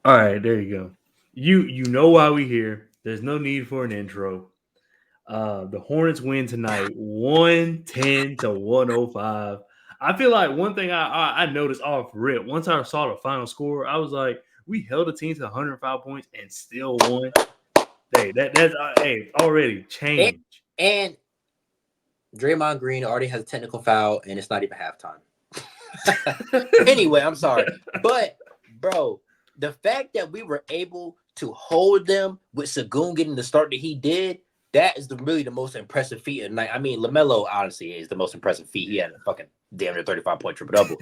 All right, there you go. You know why we here. There's no need for an intro. The Hornets win tonight, 110 to 105. I feel like one thing I noticed off rip once I saw the final score, I was like, we held a team to 105 points and still won. Hey, that's hey already And, change. and Draymond Green already has a technical foul, and it's not even halftime. Anyway, I'm sorry, but bro, the fact that we were able to hold them with Sagoon getting the start that he did, that is really the most impressive feat of the night. I mean, Lamelo honestly is the most impressive feat. He had a fucking damn near 35-point triple double,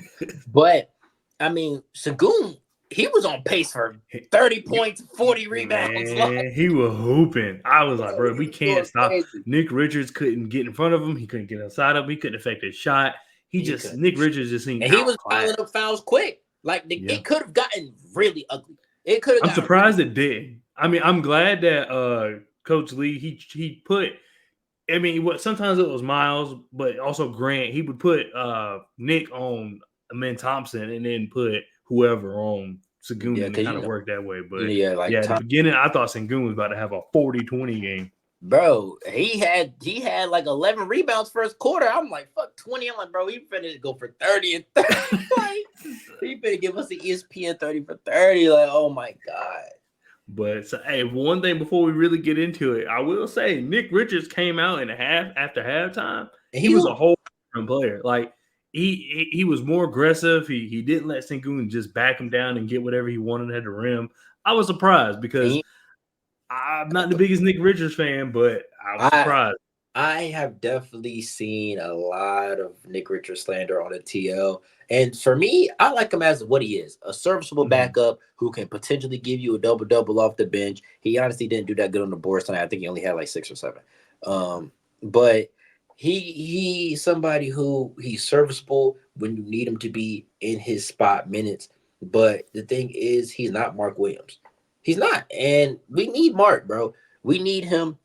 but I mean, Sagoon, he was on pace for 30 points, 40 rebounds. Man, Like, he was hooping. I was like, bro, bro, he we was can't going stop. crazy. Nick Richards couldn't get in front of him. He couldn't get outside of him. He couldn't affect his shot. He could, Nick Richards just seemed and he was outclassed. piling up fouls quick. Like Yeah. it could have gotten really ugly. It could have I'm gotten really. surprised it did. I mean, I'm glad that Coach Lee he put. I mean, what sometimes it was Miles, but also Grant. He would put Nick on Amen Thompson and then put whoever on Sagoon, Yeah, and it because kind of worked that way. But yeah, like yeah, at the Tom, beginning, I thought Sagoon was about to have a 40-20 game. bro, he had like 11 rebounds first quarter. I'm like, fuck 20. I'm like, bro, he finna go for 30 and 30. Like, he finna give us the ESPN 30 for 30. Like, oh my god. But so, hey, one thing before we really get into it, I will say Nick Richards came out in a half after halftime. And He he was a looked, whole different player. Like he was more aggressive. He didn't let Sengun just back him down and get whatever he wanted at the rim. I was surprised and because he, I'm not the biggest Nick Richards fan, but I was I surprised. I have definitely seen a lot of Nick Richards slander on the TL. And for me, I like him as what he is, a serviceable Mhm. backup who can potentially give you a double-double off the bench. He honestly didn't do that good on the boards tonight. I think he only had like 6 or 7. But he's somebody who he's serviceable when you need him to be in his spot minutes. But the thing is, he's not Mark Williams. He's not. And we need Mark, bro. We need him,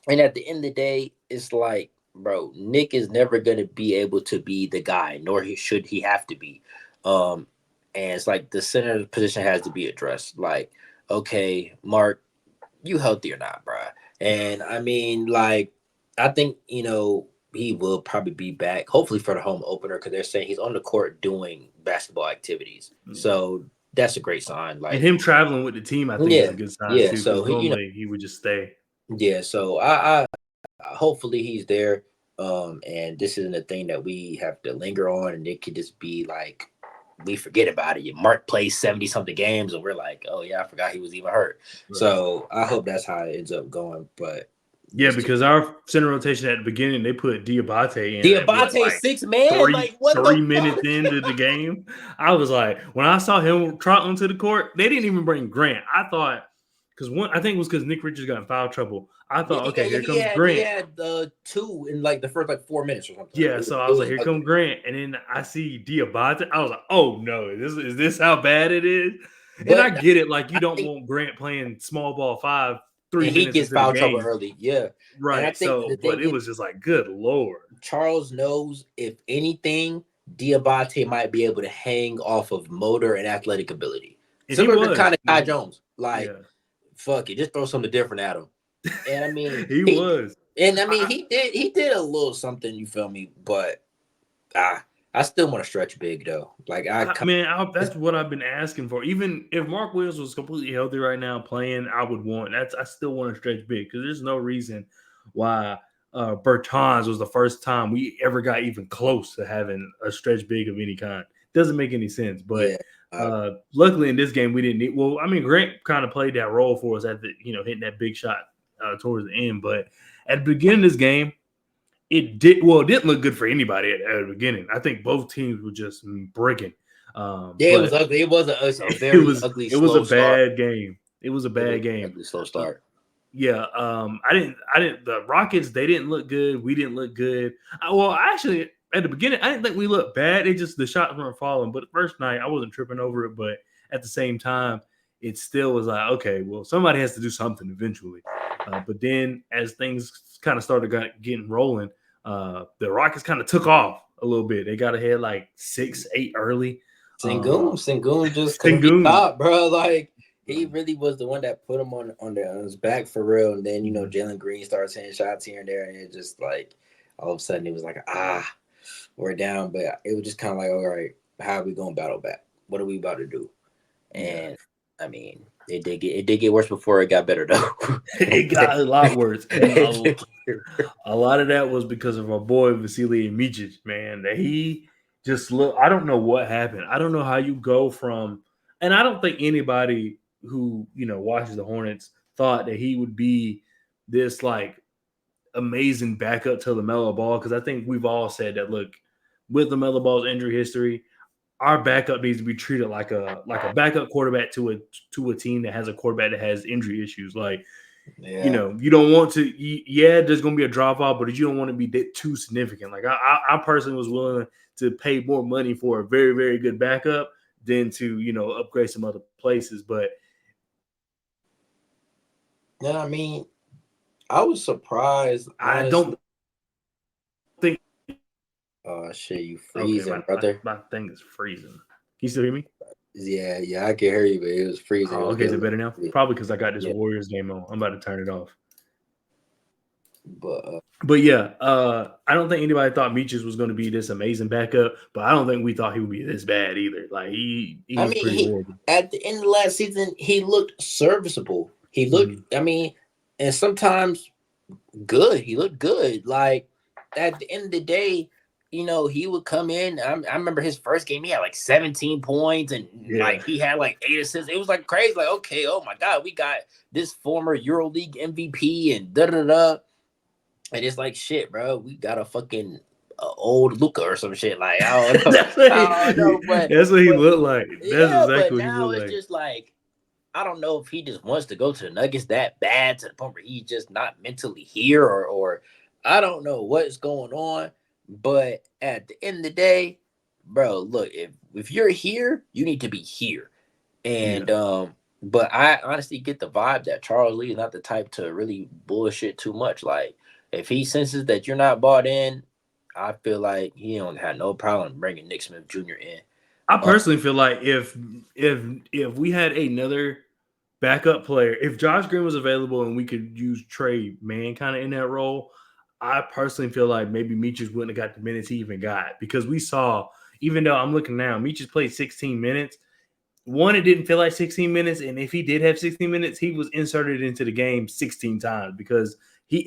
and at the end of the day, it's like, bro, Nick is never gonna be able to be the guy, nor should he have to be. Um, and it's like the center position has to be addressed. Like, okay, Mark, you healthy or not, bro? And I mean, like, I think he will probably be back, hopefully for the home opener, because they're saying he's on the court doing basketball activities. So that's a great sign. And Like, him traveling with the team, I think, is yeah, a good sign yeah. too. Because So normally he would just stay. yeah. So I hopefully he's there. And this isn't a thing that we have to linger on, and it could just be like we forget about it. Mark plays 70 something games, and we're like, oh yeah, I forgot he was even hurt. Right. So I hope that's how it ends up going. But Yeah, because our center rotation at the beginning, they put Diabate in at what, Diabate like 6 man, three like what the three fuck? minutes into the game. I was like, when I saw him trot onto the court, they didn't even bring Grant. I thought because I think it was because Nick Richards got in foul trouble. I Yeah, thought, yeah, okay, yeah. here He comes had he Grant. had two in like the first like 4 minutes or something. Yeah, It was so I it was like, was here ugly. come Grant, and then I see Diabate. I was like, oh no, this how bad it is? And I But get it, like you I don't think, want Grant playing small ball five 3 minutes he gets into the foul trouble game, early. Yeah, and I right? think the So, but thing it is, was just like, good lord. Charles knows if anything, Diabate might be able to hang off of motor and athletic ability, And he similar to was. kind of Ty Jones. Like, Yeah. fuck it, just throw something different at him. And I mean, He was. he did a little something. You feel me? But I still want to stretch big though. Like Man, that's what I've been asking for. Even if Mark Williams was completely healthy right now playing, I would want that's. I still want to stretch big because there's no reason why Bertans was the first time we ever got even close to having a stretch big of any kind. Doesn't make any sense. But yeah. Uh, luckily in this game we didn't need. Well, I mean Grant kind of played that role for us at the hitting that big shot towards the end. But at the beginning of this game, it didn't look good for anybody at the beginning. I think both teams were just breaking. yeah, it was But ugly. It was a it very was ugly it was a slow start. bad game. It was a It was bad an game. ugly slow Uh, start. yeah, I didn't. The Rockets they didn't look good. We didn't look good. Well, actually, at the beginning, I didn't think we looked bad. It just the shots weren't falling. But the first night, I wasn't tripping over it. But at the same time, it still was like, okay, well, somebody has to do something eventually. But then as things kind of started getting rolling, the Rockets kind of took off a little bit. They got ahead like 6-8 early. Sengun just couldn't be Stingoon, stopped, bro. Like he really was the one that put him on his back for real. And then Jalen Green started hitting shots here and there, and it just like all of a sudden it was like we're down, but it was just kind of like, all right, how are we gonna battle back? What are we about to do? And I mean, it did get worse before it got better though. It got a lot worse, and a lot of that was because of our boy Vasilije Micić, man. That he just look. I don't know what happened. I don't know how you go from, and I don't think anybody who watches the Hornets thought that he would be this like amazing backup to Lamelo Ball, because I think we've all said that. Look, with Lamelo Ball's injury history, our backup needs to be treated like a backup quarterback to a team that has a quarterback that has injury issues. Like, you don't want to. Yeah, there's going to be a drop off, but you don't want to be too significant. Like, I personally was willing to pay more money for a very, very good backup than to upgrade some other places. But I mean, I was surprised. I don't think. Oh shit, you freezing, brother? My thing is freezing. Can you still hear me? Yeah, I can hear you, but it was freezing. Oh, okay, is it better now? Probably because I got this Warriors game on. I'm about to turn it off. But yeah, I don't think anybody thought Micić was going to be this amazing backup, but I don't think we thought he would be this bad either. Like he was pretty horrible. At the end of last season, he looked serviceable. He looked, I mean, and sometimes good. He looked good. Like at the end of the day, he would come in. I remember his first game, he had like 17 points and like he had like 8 assists. It was like crazy. Like, okay, oh my God, we got this former EuroLeague MVP and da-da-da. And it's like, shit, bro, we got a fucking old Luka or some shit. Like, I don't know. That's what he looked like. That's exactly what he looked like. It's just like, I don't know if he just wants to go to the Nuggets that bad to the point where he's just not mentally here or I don't know what's going on. But at the end of the day, bro, look, if you're here, you need to be here. And but I honestly get the vibe that Charles Lee is not the type to really bullshit too much. Like, if he senses that you're not bought in, I feel like he don't have no problem bringing Nick Smith Jr. in. I personally feel like if we had another backup player, if Josh Green was available and we could use Tre Mann kind of in that role, I personally feel like maybe Micić wouldn't have got the minutes he even got, because we saw, even though I'm looking now, Micić played 16 minutes. One, it didn't feel like 16 minutes, and if he did have 16 minutes, he was inserted into the game 16 times, because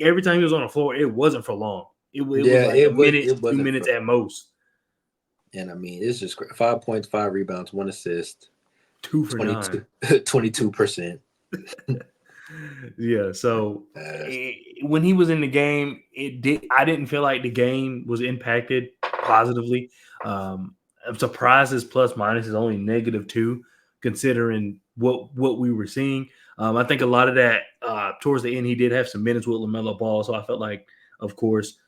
every time he was on the floor, it wasn't for long. It was like a minute, 2 minutes at most. And I mean, it's just 5 points, 5 rebounds, 1 assist, 2 for 9, 22%. Yeah, so when he was in the game, I didn't feel like the game was impacted positively. I'm surprised his plus minus is only -2, considering what we were seeing. I think a lot of that towards the end, he did have some minutes with LaMelo Ball, so I felt like, of course,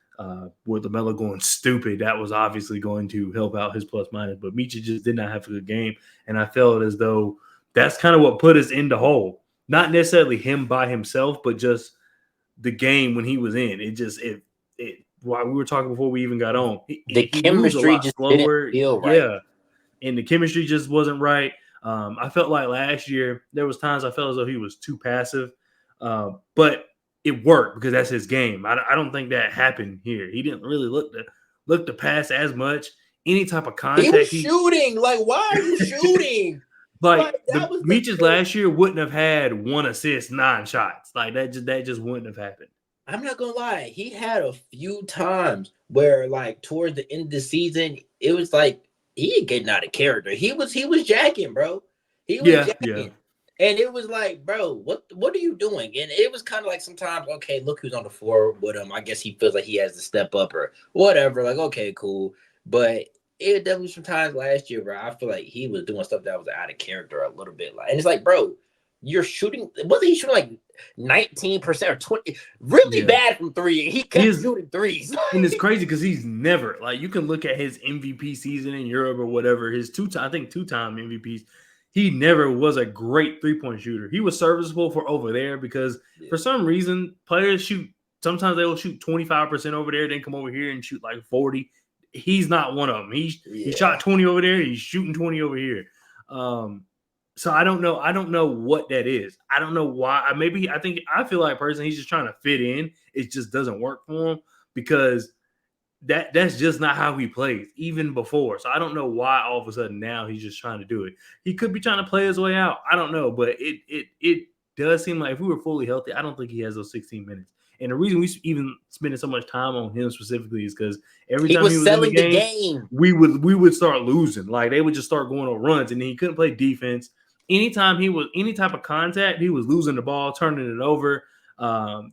with LaMelo going stupid, that was obviously going to help out his plus minus. But Micić just did not have a good game, and I felt as though that's kind of what put us in the hole. Not necessarily him by himself, but just the game when he was in. While we were talking before we even got on, the chemistry just didn't feel right. Yeah, and the chemistry just wasn't right. I felt like last year there was times I felt as though he was too passive, but it worked because that's his game. I don't think that happened here. He didn't really look to pass as much. Any type of contact. He was shooting. Like, why are you shooting? Like Micić last year wouldn't have had 1 assist, 9 shots. Like that just wouldn't have happened. I'm not gonna lie. He had a few times where, like, towards the end of the season, it was like he getting out of character. He was jacking, bro. He was jacking. Yeah. And it was like, bro, what are you doing? And it was kind of like sometimes, okay, look who's on the floor with him. I guess he feels like he has to step up or whatever. Like, okay, cool. But it definitely sometimes last year, bro, I feel like he was doing stuff that was out of character a little bit. Like, and it's like, bro, you're shooting. Wasn't he shooting like 19% or 20? Really bad from 3. He kept shooting threes. And it's crazy because he's never, like, you can look at his MVP season in Europe or whatever, his two-time MVPs. He never was a great 3-point shooter. He was serviceable for over there because for some reason players shoot. Sometimes they will shoot 25% over there, then come over here and shoot like 40. He's not one of them. He shot 20 over there. He's shooting 20 over here. So I don't know. I don't know what that is. I don't know why. Maybe I feel like personally he's just trying to fit in. It just doesn't work for him because that's just not how he plays even before. So I don't know why all of a sudden now he's just trying to do it. He could be trying to play his way out. I don't know, but it does seem like if we were fully healthy, I don't think he has those 16 minutes. And the reason we even spending so much time on him specifically is because every He time he was was in the selling the game, game. we would start losing. Like they would just start going on runs, and then he couldn't play defense. Anytime he was any type of contact, he was losing the ball, turning it over.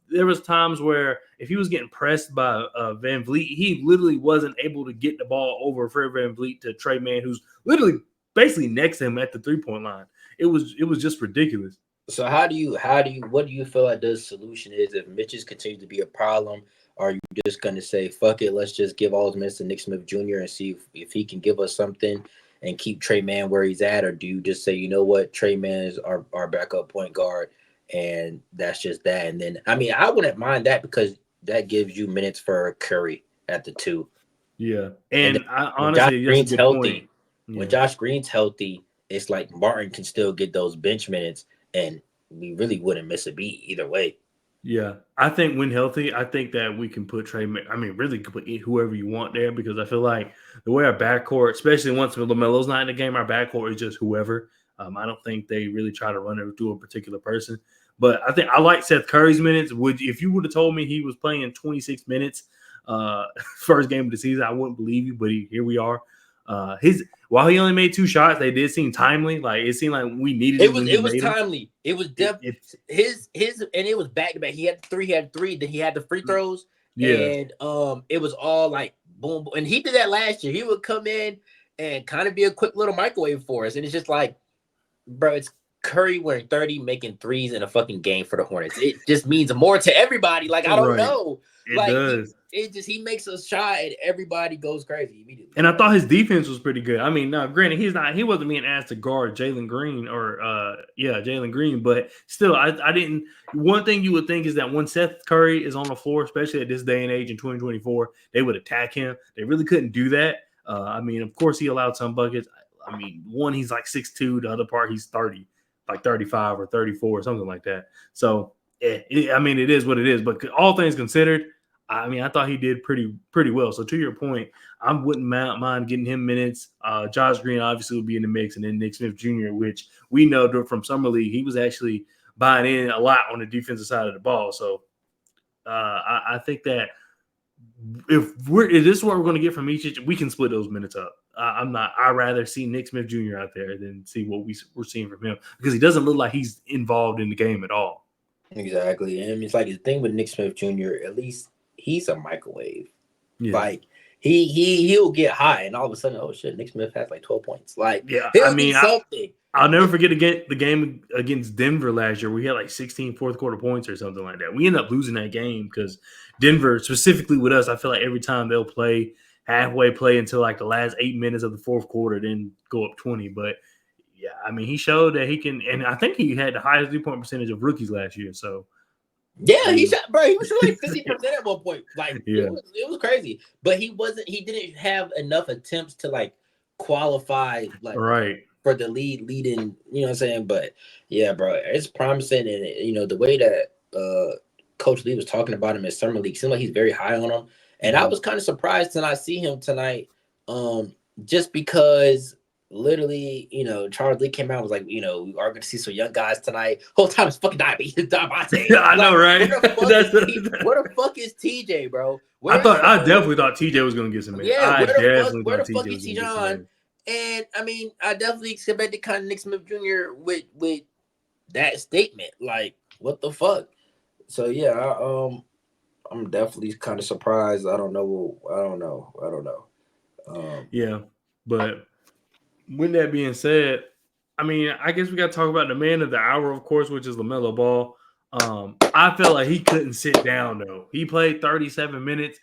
There was times where if he was getting pressed by Van Vliet, he literally wasn't able to get the ball over Fred Van Vliet to Tre Mann, who's literally basically next to him at the 3-point line. It was just ridiculous. So what do you feel like the solution is if Mitchell continues to be a problem? Are you just gonna say fuck it, let's just give all his minutes to Nick Smith Jr. and see if he can give us something and keep Tre Mann where he's at, or do you just say, you know what, Tre Mann is our backup point guard and that's just that? And then I mean I wouldn't mind that because that gives you minutes for Curry at the 2. Yeah, And and I when Josh honestly, that's a Green's good point. healthy, Yeah. when Josh Green's healthy, it's like Martin can still get those bench minutes, and we really wouldn't miss a beat either way. Yeah, I think when healthy, I think that we can put really can put whoever you want there because I feel like the way our backcourt, especially once Lamelo's not in the game, our backcourt is just whoever. I don't think they really try to run it through a particular person. But I think I like Seth Curry's minutes. If you would have told me he was playing 26 minutes first game of the season, I wouldn't believe you. But here we are. While he only made 2 shots, they did seem timely. Like it seemed like we needed it. When It he was made timely. It was his and it was back to back. He had 3, then he had the free throws, yeah, and it was all like boom, boom. And he did that last year. He would come in and kind of be a quick little microwave for us, and it's just like, bro, it's Curry wearing 30, making threes in a fucking game for the Hornets. It just means more to everybody. Like I don't right. know. It Like does. he makes a shot and everybody goes crazy immediately. And I thought his defense was pretty good. I mean, now granted, he wasn't being asked to guard Jalen Green Jalen Green, but still, I didn't. One thing you would think is that when Seth Curry is on the floor, especially at this day and age in 2024, they would attack him. They really couldn't do that. I mean, of course, he allowed some buckets. I mean, one he's like 6'2", the other part he's 30, like 35 or 34 or something like that. So, I mean, it is what it is. But all things considered, I mean, I thought he did pretty well. So to your point, I wouldn't mind getting him minutes. Josh Green obviously would be in the mix, and then Nick Smith Jr., which we know from Summer League, he was actually buying in a lot on the defensive side of the ball. So I think that if this is what we're going to get from Micić, we can split those minutes up. I'd rather see Nick Smith Jr. out there than see what we're seeing from him because he doesn't look like he's involved in the game at all. Exactly. And I mean, it's like the thing with Nick Smith Jr., at least he's a microwave. Yeah. Like he'll get high and all of a sudden, oh shit, Nick Smith has like 12 points. Like yeah, he'll do something. I'll never forget the game against Denver last year. We had like 16 fourth quarter points or something like that. We ended up losing that game because Denver, specifically with us, I feel like every time they'll play until like the last 8 minutes of the fourth quarter, then go up 20. But yeah, I mean, he showed that he can, and I think he had the highest 3-point percentage of rookies last year. So yeah, he shot, bro. He was like 50% at one point. Like yeah. it was crazy. But he didn't have enough attempts to like qualify like right for the leading, you know what I'm saying? But yeah, bro, it's promising. And you know, the way that Coach Lee was talking about him in Summer League seemed like he's very high on him. And I was kind of surprised to not see him tonight. Just because literally, you know, Charles Lee came out and was like, you know, we are going to see some young guys tonight. Whole time it's fucking Diabetes. I know, right? Where the fuck is TJ, bro? I definitely thought TJ was going to get some minutes. Yeah, where the fuck is T-John? And I mean, I definitely expected kind of Nick Smith Jr. with that statement. Like, what the fuck? So yeah, I'm definitely kind of surprised. I don't know. Yeah, but with that being said, I mean, I guess we got to talk about the man of the hour, of course, which is Lamelo Ball. I felt like he couldn't sit down though. He played 37 minutes.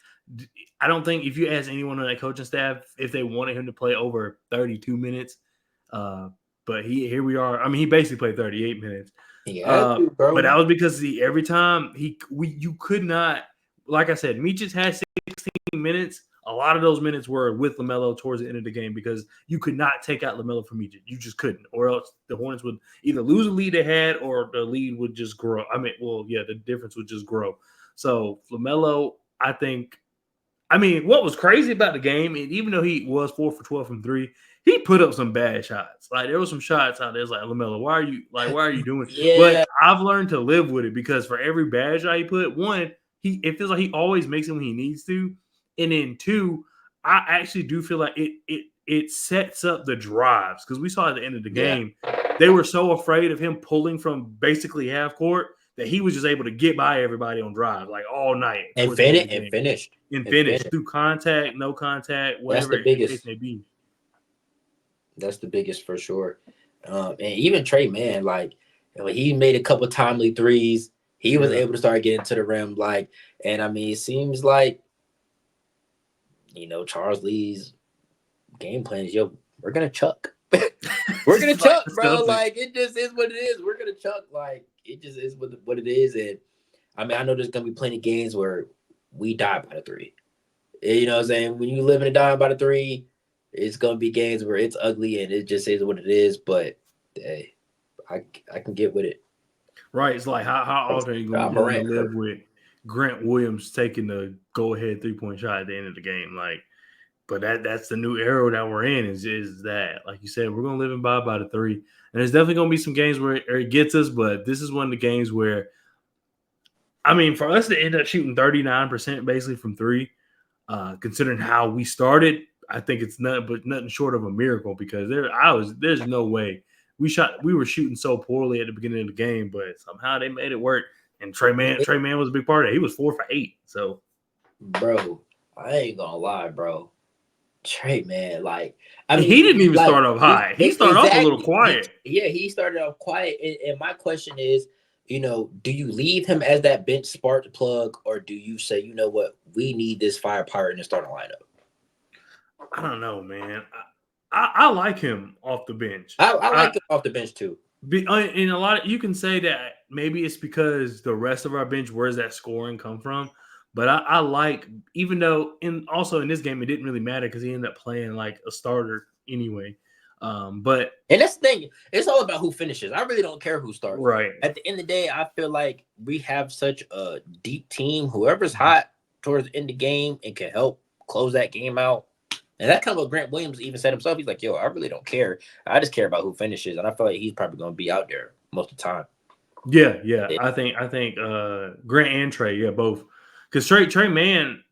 I don't think if you ask anyone on that coaching staff if they wanted him to play over 32 minutes, but here we are. I mean, he basically played 38 minutes. Yeah, but that was because every time you could not, like I said, Micić had 16 minutes. a lot of those minutes were with LaMelo towards the end of the game because you could not take out LaMelo from Micić. You just couldn't, or else the Hornets would either lose a lead they had or the lead would just grow. The difference would just grow. So LaMelo, what was crazy about the game, and even though he was 4 for 12 from three, he put up some bad shots. Like there were some shots out there. It's like LaMelo, why are you doing? Yeah. But I've learned to live with it because for every bad shot he put, one, it feels like he always makes it when he needs to, and then two, I actually do feel like it sets up the drives because we saw at the end of the game they were so afraid of him pulling from basically half court that he was just able to get by everybody on drive like all night and finished through contact, no contact, whatever the case may be. That's the biggest for sure. And even Tre Mann, like when he made a couple timely threes, he was able to start getting to the rim. It seems like Charles Lee's game plan is we're gonna chuck. We're gonna chuck, bro. Like it just is what it is. We're gonna chuck. Like it just is what it is. And I know there's gonna be plenty of games where we die by the three. You know what I'm saying? When you live in a die by the three, it's gonna be games where it's ugly and it just is what it is. But hey, I can get with it. Right. It's like how often are you going to live with Grant Williams taking the go-ahead 3-point shot at the end of the game? Like, but that's the new era that we're in is that, like you said, we're going to live and die by the three. And there's definitely going to be some games where it gets us, but this is one of the games where, for us to end up shooting 39% basically from three, considering how we started, I think it's nothing short of a miracle because there's no way. We were shooting so poorly at the beginning of the game, but somehow they made it work. And Tre Mann was a big part of it. He was 4 for 8. So, bro, I ain't gonna lie, bro. Tre Mann, he didn't even start off high. He started off a little quiet. He started off quiet. And my question is, do you leave him as that bench spark plug, or do you say, you know what, we need this firepower in the starting lineup? I don't know, man. I like him off the bench. I like him off the bench too. In a lot, you can say that maybe it's because the rest of our bench, where's that scoring come from? But I like, even though, also in this game, it didn't really matter because he ended up playing like a starter anyway. And that's the thing. It's all about who finishes. I really don't care who starts. Right. At the end of the day, I feel like we have such a deep team. Whoever's hot towards the end of the game and can help close that game out. And that's kind of what Grant Williams even said himself. He's like, I really don't care. I just care about who finishes. And I feel like he's probably going to be out there most of the time. Yeah. I think Grant and Tre, both. Because Tre Mann,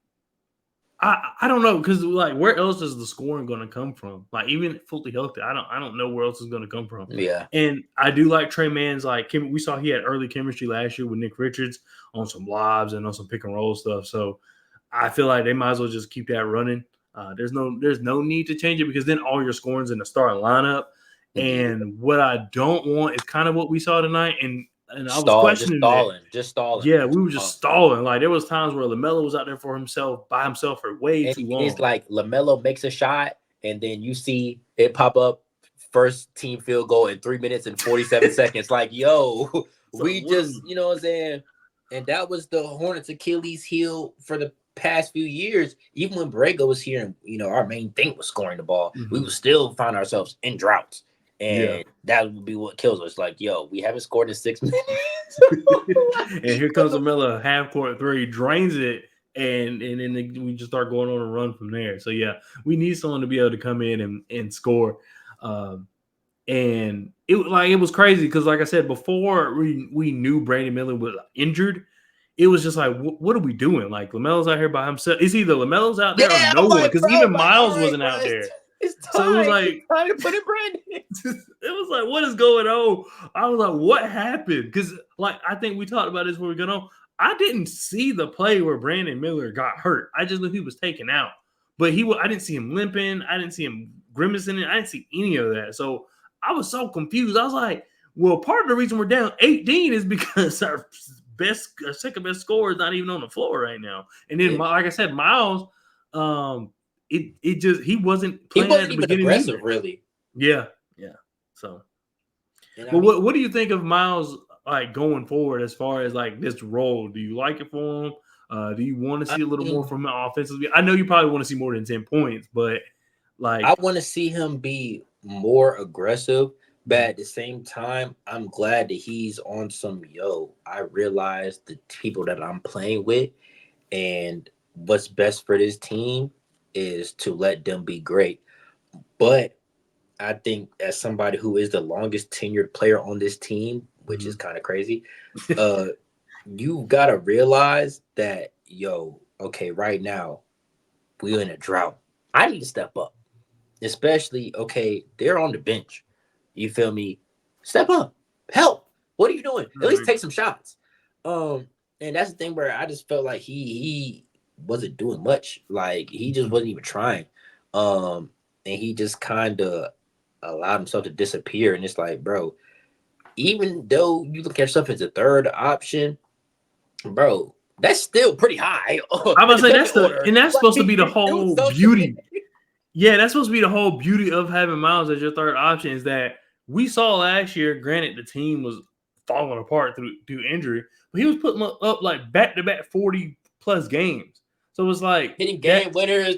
I don't know, because like where else is the scoring going to come from? Like even fully healthy, I don't know where else is going to come from. Yeah. And I do like Tre Mann's we saw he had early chemistry last year with Nick Richards on some lobs and on some pick and roll stuff. So I feel like they might as well just keep that running. There's no need to change it because then all your scoring's in the starting lineup. And what I don't want is kind of what we saw tonight. And I was questioning just stalling. Yeah, we were just stalling. Like there was times where LaMelo was out there by himself for way too long. It's like LaMelo makes a shot, and then you see it pop up, first team field goal in 3 minutes and 47 seconds. Like, we just, you know what I'm saying? And that was the Hornets' Achilles heel for the past few years. Even when Borrego was here, and our main thing was scoring the ball, we would still find ourselves in droughts. And that would be what kills us. Like, we haven't scored in 6 minutes. And here comes LaMelo, half court three, drains it, and then we just start going on a run from there. So we need someone to be able to come in and score. And it was crazy because, like I said before, we knew Brandon Miller was injured. It was just like, what are we doing? Like LaMelo's out here by himself. It's either LaMelo's out there or no one, because even Miles wasn't out there. It's time. So it was like trying to put in Brandon. It was like, what is going on? I was like, what happened? Because I think we talked about this before we got on. I didn't see the play where Brandon Miller got hurt. I just knew he was taken out, but I didn't see him limping. I didn't see him grimacing. I didn't see any of that. So I was so confused. I was like, well, part of the reason we're down 18 is because our second best scorer is not even on the floor right now. And then, like I said, Miles, he wasn't playing at the beginning aggressive, either. really. Yeah. So, but what do you think of Miles going forward as far as this role? Do you like it for him? Do you want to see a little more from him offensively? I know you probably want to see more than 10 points, but like I want to see him be more aggressive. But at the same time, I'm glad that he's on some I realize the people that I'm playing with and what's best for this team is to let them be great. But I think as somebody who is the longest tenured player on this team, which is kind of crazy, you gotta realize that, okay, right now we're in a drought. I need to step up. Especially, okay, they're on the bench. You feel me? Step up. Help. What are you doing? At least take some shots. And that's the thing where I just felt like he wasn't doing much. Like he just wasn't even trying. And he just kind of allowed himself to disappear. And it's like, bro, even though you look at yourself as a third option, bro, that's still pretty high. I'm gonna say that's supposed to be the whole beauty. Yeah, that's supposed to be the whole beauty of having Miles as your third option is that we saw last year, granted, the team was falling apart through injury, but he was putting up like back-to-back 40-plus games. So it was like hitting game winners.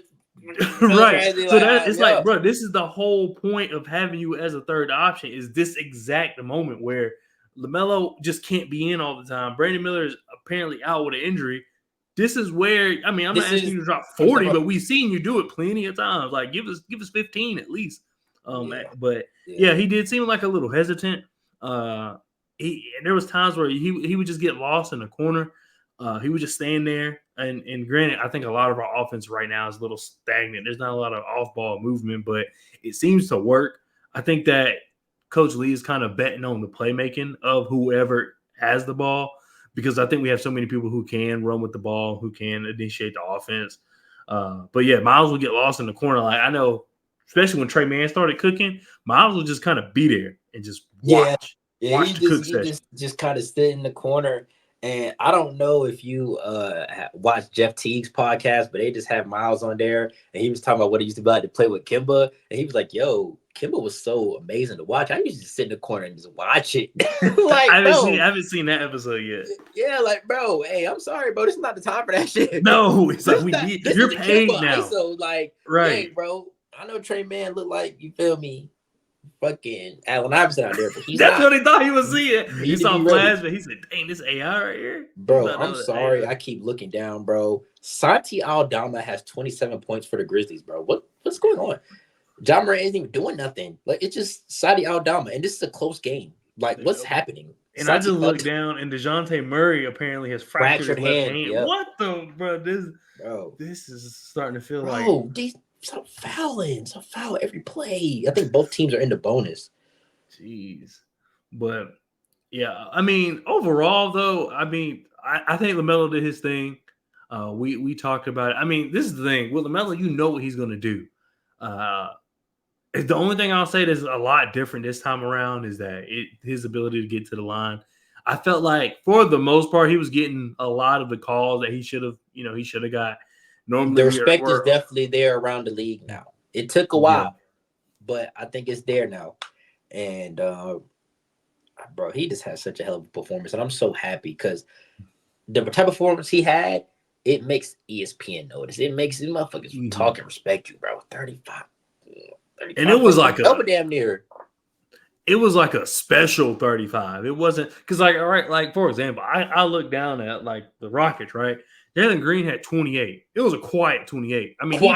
Right. So it's like, bro, this is the whole point of having you as a third option is this exact moment where LaMelo just can't be in all the time. Brandon Miller is apparently out with an injury. This is where, I mean, I'm not asking you to drop 40, but we've seen you do it plenty of times. Like, give us 15 at least. But he did seem like a little hesitant. There was times where he would just get lost in the corner. He would just stand there. And granted, I think a lot of our offense right now is a little stagnant. There's not a lot of off-ball movement, but it seems to work. I think that Coach Lee is kind of betting on the playmaking of whoever has the ball, because I think we have so many people who can run with the ball, who can initiate the offense. But yeah, Miles will get lost in the corner. Like I know, especially when Tre Mann started cooking, Miles will just kind of be there and just watch. Yeah, he just kind of sit in the corner. And I don't know if you watched Jeff Teague's podcast, but they just had Miles on there, and he was talking about what he used to be like to play with Kimba, and he was like, "Yo, Kimba was so amazing to watch. I used to just sit in the corner and just watch it." Like, I haven't seen that episode yet. Yeah, like, bro, hey, I'm sorry, bro. This is not the time for that shit. No, it's like you're paid now. So, like, right, hey, bro. I know Tre Mann look like, you feel me, fucking Allen Iverson out there, but he's that's what he thought he was seeing. He saw flash, but he said, "Dang, this AI right here." Bro, I'm sorry. I keep looking down, bro. Santi Aldama has 27 points for the Grizzlies, bro. What's going on? John Moran isn't even doing nothing. Like, it's just Santi Aldama, and this is a close game. Like, what's happening? And Santi, I just looked down, and DeJounte Murray apparently has fractured his left hand. Yep. What the, bro? This is starting to feel like, stop fouling every play. I think both teams are in the bonus. Jeez. But yeah, I mean, overall though, I mean, I think LaMelo did his thing. We talked about it. I mean, this is the thing with LaMelo, you know what he's going to do. The only thing I'll say that's a lot different this time around is that his ability to get to the line. I felt like for the most part, he was getting a lot of the calls that he should have got. Normally, the respect is definitely there around the league now. It took a while, but I think it's there now. And bro, he just has such a hell of a performance, and I'm so happy because the type of performance he had, it makes ESPN notice. It makes motherfuckers talk and respect you, bro. 35, and it was like a damn near. It was like a special 35. It wasn't because, like, all right, like for example, I looked down at like the Rockets, right? Jalen Green had 28. It was a quiet 28. I mean, he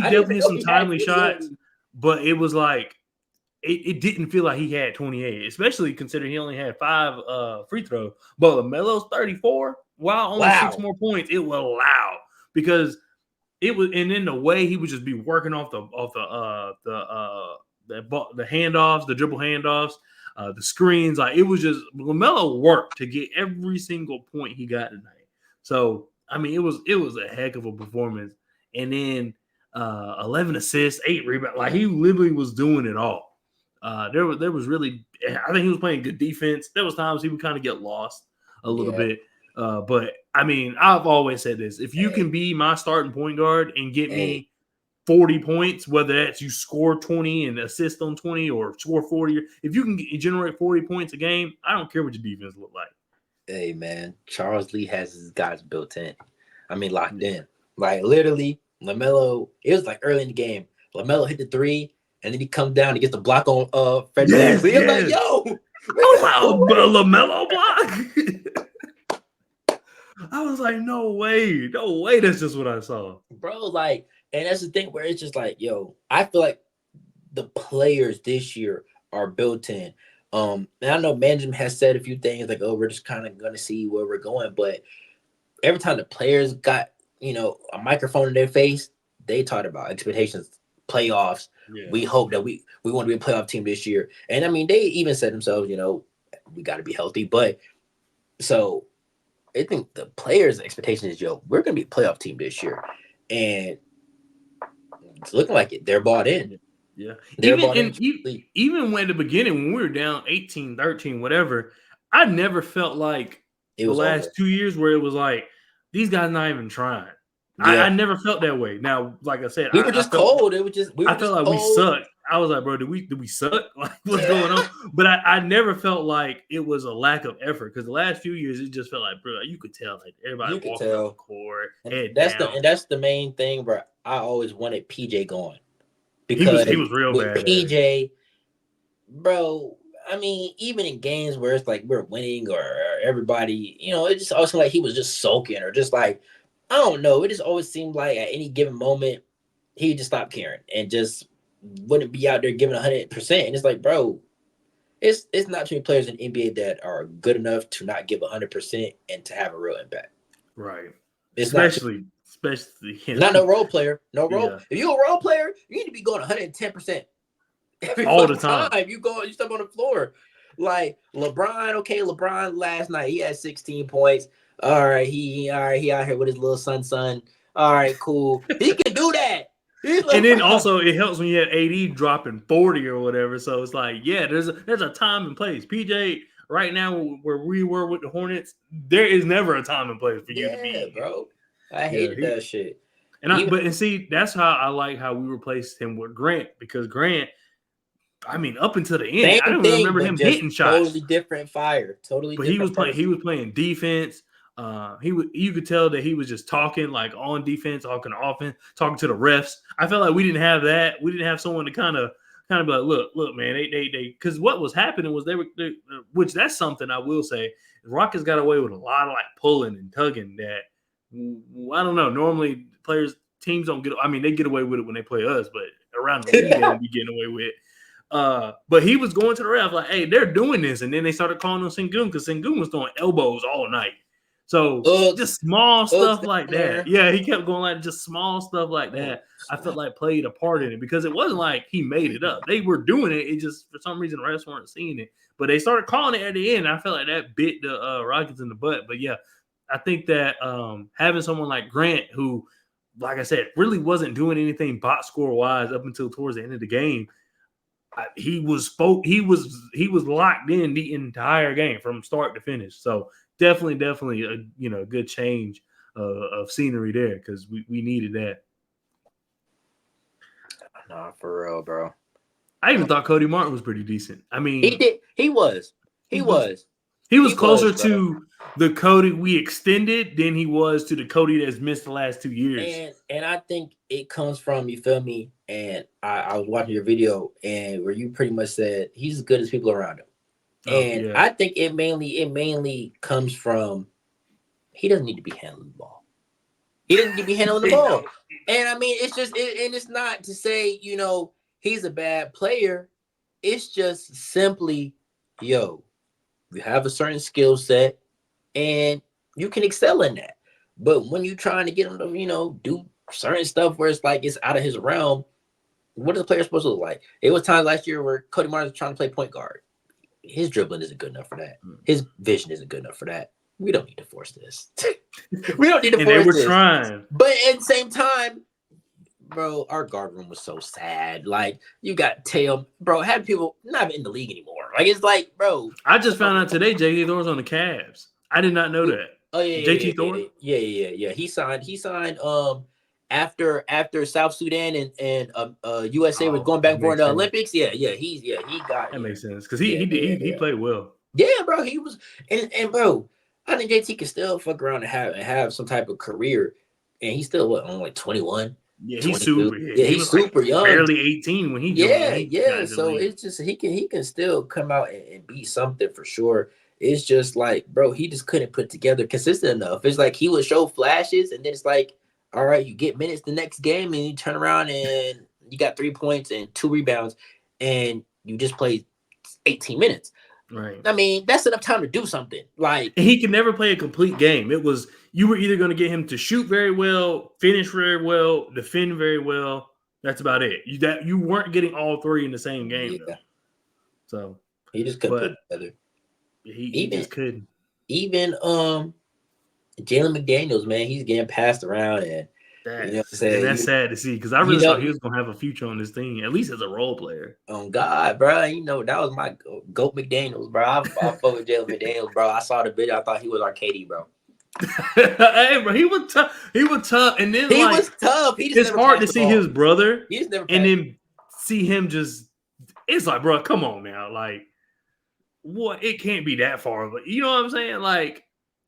definitely hit some timely shots, but it was like it didn't feel like he had 28, especially considering he only had 5 free throws. But LaMelo's 34, while only 6 more points, it was loud because it was, and in the way he would just be working off the handoffs, the dribble handoffs, the screens. Like it was just LaMelo worked to get every single point he got tonight. So I mean, it was a heck of a performance. And then 11 assists, 8 rebounds. Like he literally was doing it all. There was really, I think he was playing good defense. There was times he would kind of get lost a little bit. But I mean, I've always said this: if you can be my starting point guard and get me 40 points, whether that's you score 20 and assist on 20 or score 40, if you can generate 40 points a game, I don't care what your defense look like. Hey man, Charles Lee has his guys built in. I mean, locked in. Like literally, Lamelo. It was like early in the game. Lamelo hit the three, and then he comes down to get the block on Fred Yes, VanVleet. I'm like, yes. yo, I was like, oh, Lamelo block. I was like, no way, that's just what I saw, bro. Like, and that's the thing where it's just like, yo, I feel like the players this year are built in. And I know management has said a few things like, oh, we're just kind of gonna see where we're going, but every time the players got, a microphone in their face, they talked about expectations, playoffs. Yeah. We hope that we want to be a playoff team this year. And I mean, they even said themselves, we got to be healthy. But so I think the players' expectation is, yo, we're going to be a playoff team this year. And it's looking like it. They're bought in. Yeah. They're Even when at the beginning, when we were down 18, 13, whatever, I never felt like the last 2 years where it was like, these guys not even trying. Yeah. I never felt that way. Now, like I said, we were just cold. It was just I felt like cold. We sucked. I was like, bro, did we suck? Like, what's going on? But I never felt like it was a lack of effort because the last few years it just felt like, bro, you could tell like everybody walking on the court. And that's the main thing, bro. I always wanted PJ going because he was real bad. PJ, bro. I mean, even in games where it's like we're winning or everybody, it just always seemed like he was just sulking or just like, I don't know. It just always seemed like at any given moment, he would just stop caring and just wouldn't be out there giving 100%. And it's like, bro, it's not too many players in the NBA that are good enough to not give 100% and to have a real impact. Right. It's especially not no role player. No role. Yeah. If you're a role player, you need to be going 110% all the time. You step on the floor. Like LeBron, LeBron last night he had 16 points. All right, he out here with his little son. All right, cool. He can do that. And then also it helps when you have AD dropping 40 or whatever. So it's like, yeah, there's a time and place. PJ, right now where we were with the Hornets, there is never a time and place for you to be, bro. I hated that shit. And see, that's how I like how we replaced him with Grant because Grant, I mean, up until the end, I don't remember him hitting shots. Totally different fire. Totally. But he was playing defense. You could tell that he was just talking like on defense, talking offense, talking to the refs. I felt like we didn't have that. We didn't have someone to kind of be like, look, man, they because what was happening was they which that's something I will say. Rockets got away with a lot of like pulling and tugging that I don't know. Normally teams don't get. I mean, they get away with it when they play us, but around the league they don't be getting away with it. But he was going to the ref like, hey, they're doing this, and then they started calling on Sengun because Sengun was throwing elbows all night. So just small stuff like that. Yeah, he kept going like just small stuff like that. I felt like played a part in it because it wasn't like he made it up. They were doing it. It just for some reason the refs weren't seeing it. But they started calling it at the end. I felt like that bit the Rockets in the butt. But yeah, I think that having someone like Grant who, like I said, really wasn't doing anything box score wise up until towards the end of the game. He was locked in the entire game from start to finish. So definitely a good change of scenery there because we needed that. Nah, for real, bro. I even thought Cody Martin was pretty decent. I mean, he was closer to the Cody we extended than he was to the Cody that's missed the last 2 years. And I think it comes from, you feel me? And I was watching your video and where you pretty much said he's as good as people around him. And I think it mainly comes from he doesn't need to be handling the ball. He doesn't need to be handling the ball. And I mean, it's just and it's not to say, he's a bad player. It's just simply, you have a certain skill set and you can excel in that. But when you're trying to get him to, do certain stuff where it's like it's out of his realm, what are the players supposed to look like? It was times last year where Cody Martin was trying to play point guard. His dribbling isn't good enough for that. His vision isn't good enough for that. We don't need to force this. We don't need to force this. And they were trying. But at the same time, bro, our guard room was so sad. Like, you got Tatum, bro, had people not in the league anymore. Like, it's like, bro. I just found out today JT Thor's on the Cavs. I did not know that. Oh, yeah. JT Thor? Yeah. He signed after South Sudan and USA was going back for the Olympics. Yeah, he got that makes sense because he played well. Yeah, bro, he was and bro, I think JT can still fuck around and have some type of career, and he's still only like 21, Yeah, he's 22. super. Yeah, Yeah, he he's was like super young. barely 18 when he joined. When Yeah, he got yeah. into the So league. it's just he can still come out and be something for sure. It's just like, bro, he just couldn't put together consistent enough. It's like he would show flashes, and then it's like, all right, you get minutes the next game, and you turn around and you got 3 points and 2 rebounds, and you just played 18 minutes. Right. I mean, that's enough time to do something. Like, And he could never play a complete game. It was you were either going to get him to shoot very well, finish very well, defend very well. That's about it. You weren't getting all three in the same game though. yeah, So, he just couldn't put but it together. he Even just couldn't. even Jalen McDaniels, man, he's getting passed around, and you know what I'm saying. That's sad to see because I You really know, thought he was going to have a future on this team, at least as a role player. on God, bro, you know that was my goat McDaniels, bro. I fuck with Jalen McDaniels, bro. I saw the video, I thought he was our KD, bro. Hey, bro, he was tough. He was tough, and then He like was tough. He just it's never hard passed to the see ball. his brother, He just never and passed. then see him just. It's like, bro, come on now, like what? It can't be that far, but you know what I'm saying? Like,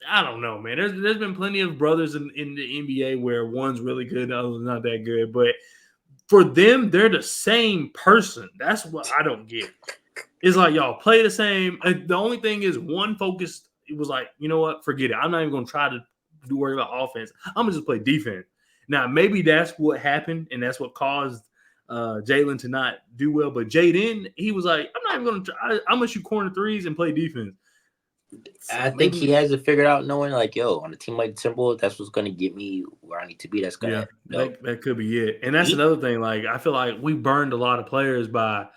I don't know, man. There's been plenty of brothers in the NBA where one's really good, the other's not that good, but for them, they're the same person. That's what I don't get. It's like y'all play the same. The only thing is one focused. It was like, you know what? Forget it. I'm not even gonna try to worry about offense. I'm gonna just play defense. Now maybe that's what happened, and that's what caused Jalen to not do well. But Jaden, he was like, I'm not even gonna try. I'm gonna shoot corner threes and play defense. So I think he has it figured out, knowing like, yo, on a team like the Timberwolves, that's what's gonna get me where I need to be. That's gonna, that could be it. And that's another thing. Like I feel like we burned a lot of players by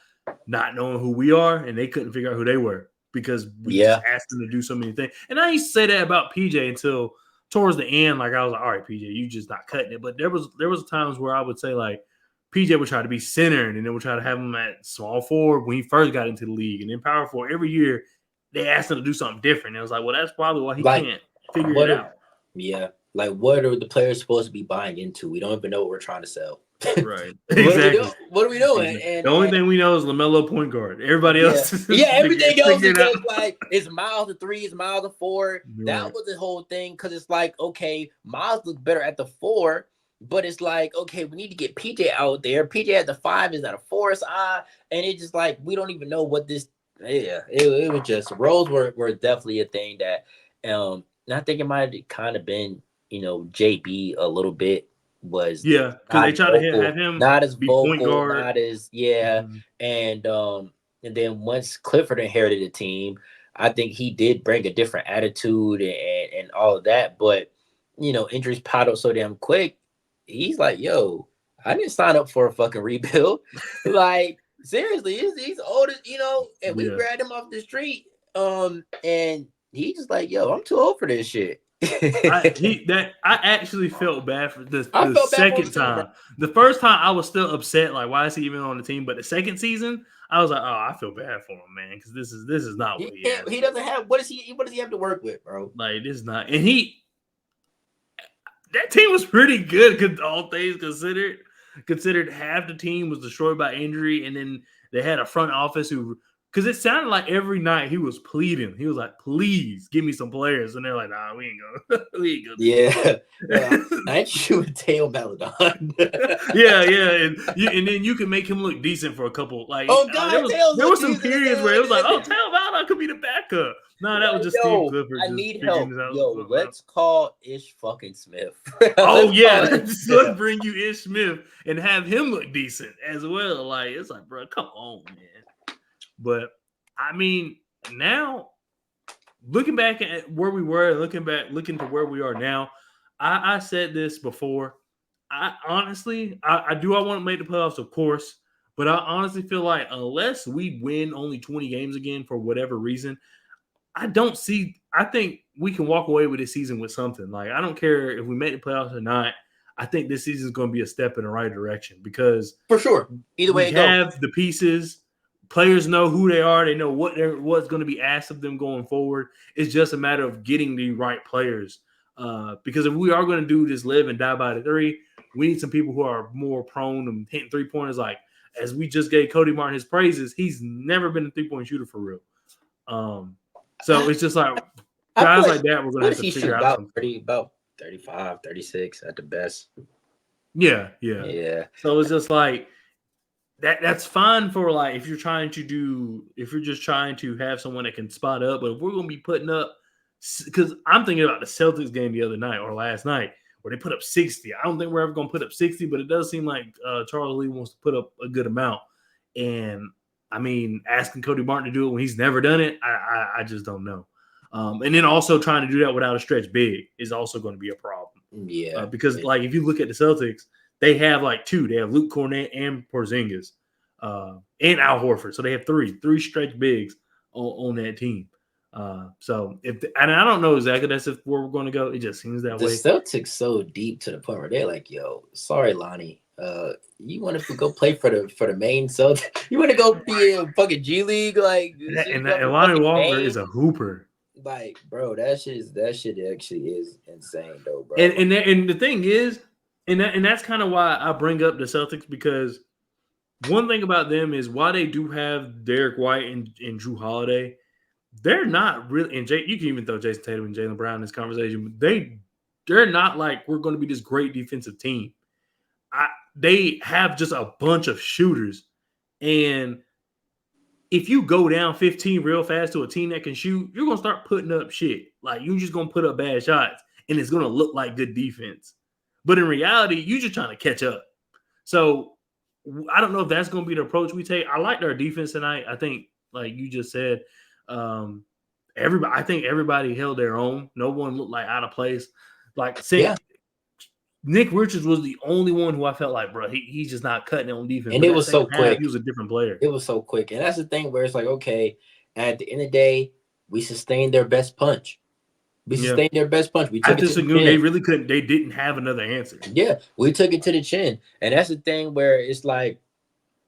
not knowing who we are, and they couldn't figure out who they were because we just asked them to do so many things. And I used to say that about PJ until towards the end. Like I was like, all right, PJ, you just not cutting it. But there was times where I would say like PJ would try to be center, and then would try to have him at small forward when he first got into the league, and then power forward. Every year they asked him to do something different. And it was like, well, that's probably why he can't figure it out. Yeah. Like, what are the players supposed to be buying into? We don't even know what we're trying to sell. Right. Exactly. What are we doing? Exactly. And the only thing we know is LaMelo point guard. Everybody else, everything else is just like it's Miles to 3, it's Miles to 4. Right. That was the whole thing, because it's like, okay, Miles looks better at the 4, but it's like, okay, we need to get PJ out there. PJ at the 5 is at a 4 and it's just like we don't even know what this. Yeah, it was just roles were definitely a thing that, and I think it might have kind of been, JB a little bit was because they tried to have him not as be vocal, point guard. not as and then once Clifford inherited the team, I think he did bring a different attitude and all of that, but injuries piled up so damn quick. He's like, yo, I didn't sign up for a fucking rebuild, like. Seriously, he's old, and we grabbed him off the street. And he's just like, yo, I'm too old for this shit. I actually felt bad for the second time. The first time I was still upset, like, why is he even on the team? But the second season, I was like, oh, I feel bad for him, man, because this is not what he has. He doesn't have what does he have to work with, bro? Like, this is not, and that team was pretty good, because all things considered half the team was destroyed by injury, and then they had a front office who, because it sounded like every night he was pleading. He was like, please give me some players. And they're like, nah, we ain't gonna. Yeah. I ain't you with Teo Maladon. yeah. And then you can make him look decent for a couple. Like, there was some periods where it was like, oh, Teo Maladon could be the backup. No, that was just Steve Clifford. I need help. Yo, let's call Ish fucking Smith. Let's bring you Ish Smith and have him look decent as well. Like, it's like, bro, come on, man. But I mean, now looking back at where we were, looking to where we are now, I said this before. I honestly want to make the playoffs, of course, but I honestly feel like unless we win only 20 games again for whatever reason, I think we can walk away with this season with something. Like, I don't care if we make the playoffs or not. I think this season is going to be a step in the right direction, because for sure, either way, we have the pieces. Players know who they are. They know what's going to be asked of them going forward. It's just a matter of getting the right players. Because if we are going to do this live and die by the 3, we need some people who are more prone to hitting 3-pointers. Like, as we just gave Cody Martin his praises, he's never been a 3-point shooter for real. So it's just like I feel guys like like that, we're gonna what have does to he shoot figure out about something. 30, about 35, 36 at the best. Yeah. Yeah. So it's just like that's fine for like if you're just trying to have someone that can spot up, but if we're gonna be putting up, because I'm thinking about the Celtics game the other night or last night where they put up 60. I don't think we're ever gonna put up 60, but it does seem like Charles Lee wants to put up a good amount. And I mean, asking Cody Martin to do it when he's never done it, I just don't know. And then also trying to do that without a stretch big is also going to be a problem. Yeah. Because like if you look at the Celtics, they have like two. They have Luke Cornett and Porzingis, and Al Horford. So they have three stretch bigs on that team. So and I don't know exactly that's where we're going to go. It just seems that The way. Celtics so deep to the point where they're like, "Yo, sorry, Lonnie. You want to go play for the main Celtics? You want to go be in fucking G League? Like, so you got And the Lonnie fucking Walker is a name? hooper. Like, bro, that shit actually is insane, though, bro. And the thing is, and that's kind of why I bring up the Celtics, because one thing about them is while they do have Derek White and Drew Holiday, they're not really. And you can even throw Jason Tatum and Jaylen Brown in this conversation. They're not like we're going to be this great defensive team. They have just a bunch of shooters, and if you go down 15 real fast to a team that can shoot, you're gonna start putting up shit. Like you're just gonna put up bad shots, and it's gonna look like good defense. But in reality, you're just trying to catch up. So I don't know if that's gonna be the approach we take. I liked our defense tonight. I think, like you just said, everybody. I think everybody held their own. No one looked like out of place. Like Yeah, Nick Richards was the only one who I felt like, bro, he's just not cutting it on defense. and But it that was so second half, he quick. was a different player. It was so quick, and that's the thing where it's like, okay, at the end of the day, we sustained their best punch. We Yeah. sustained their best punch. We took After it to the Sengun, they chin. really couldn't. They didn't have another answer. Yeah, we took it to the chin, and that's the thing where it's like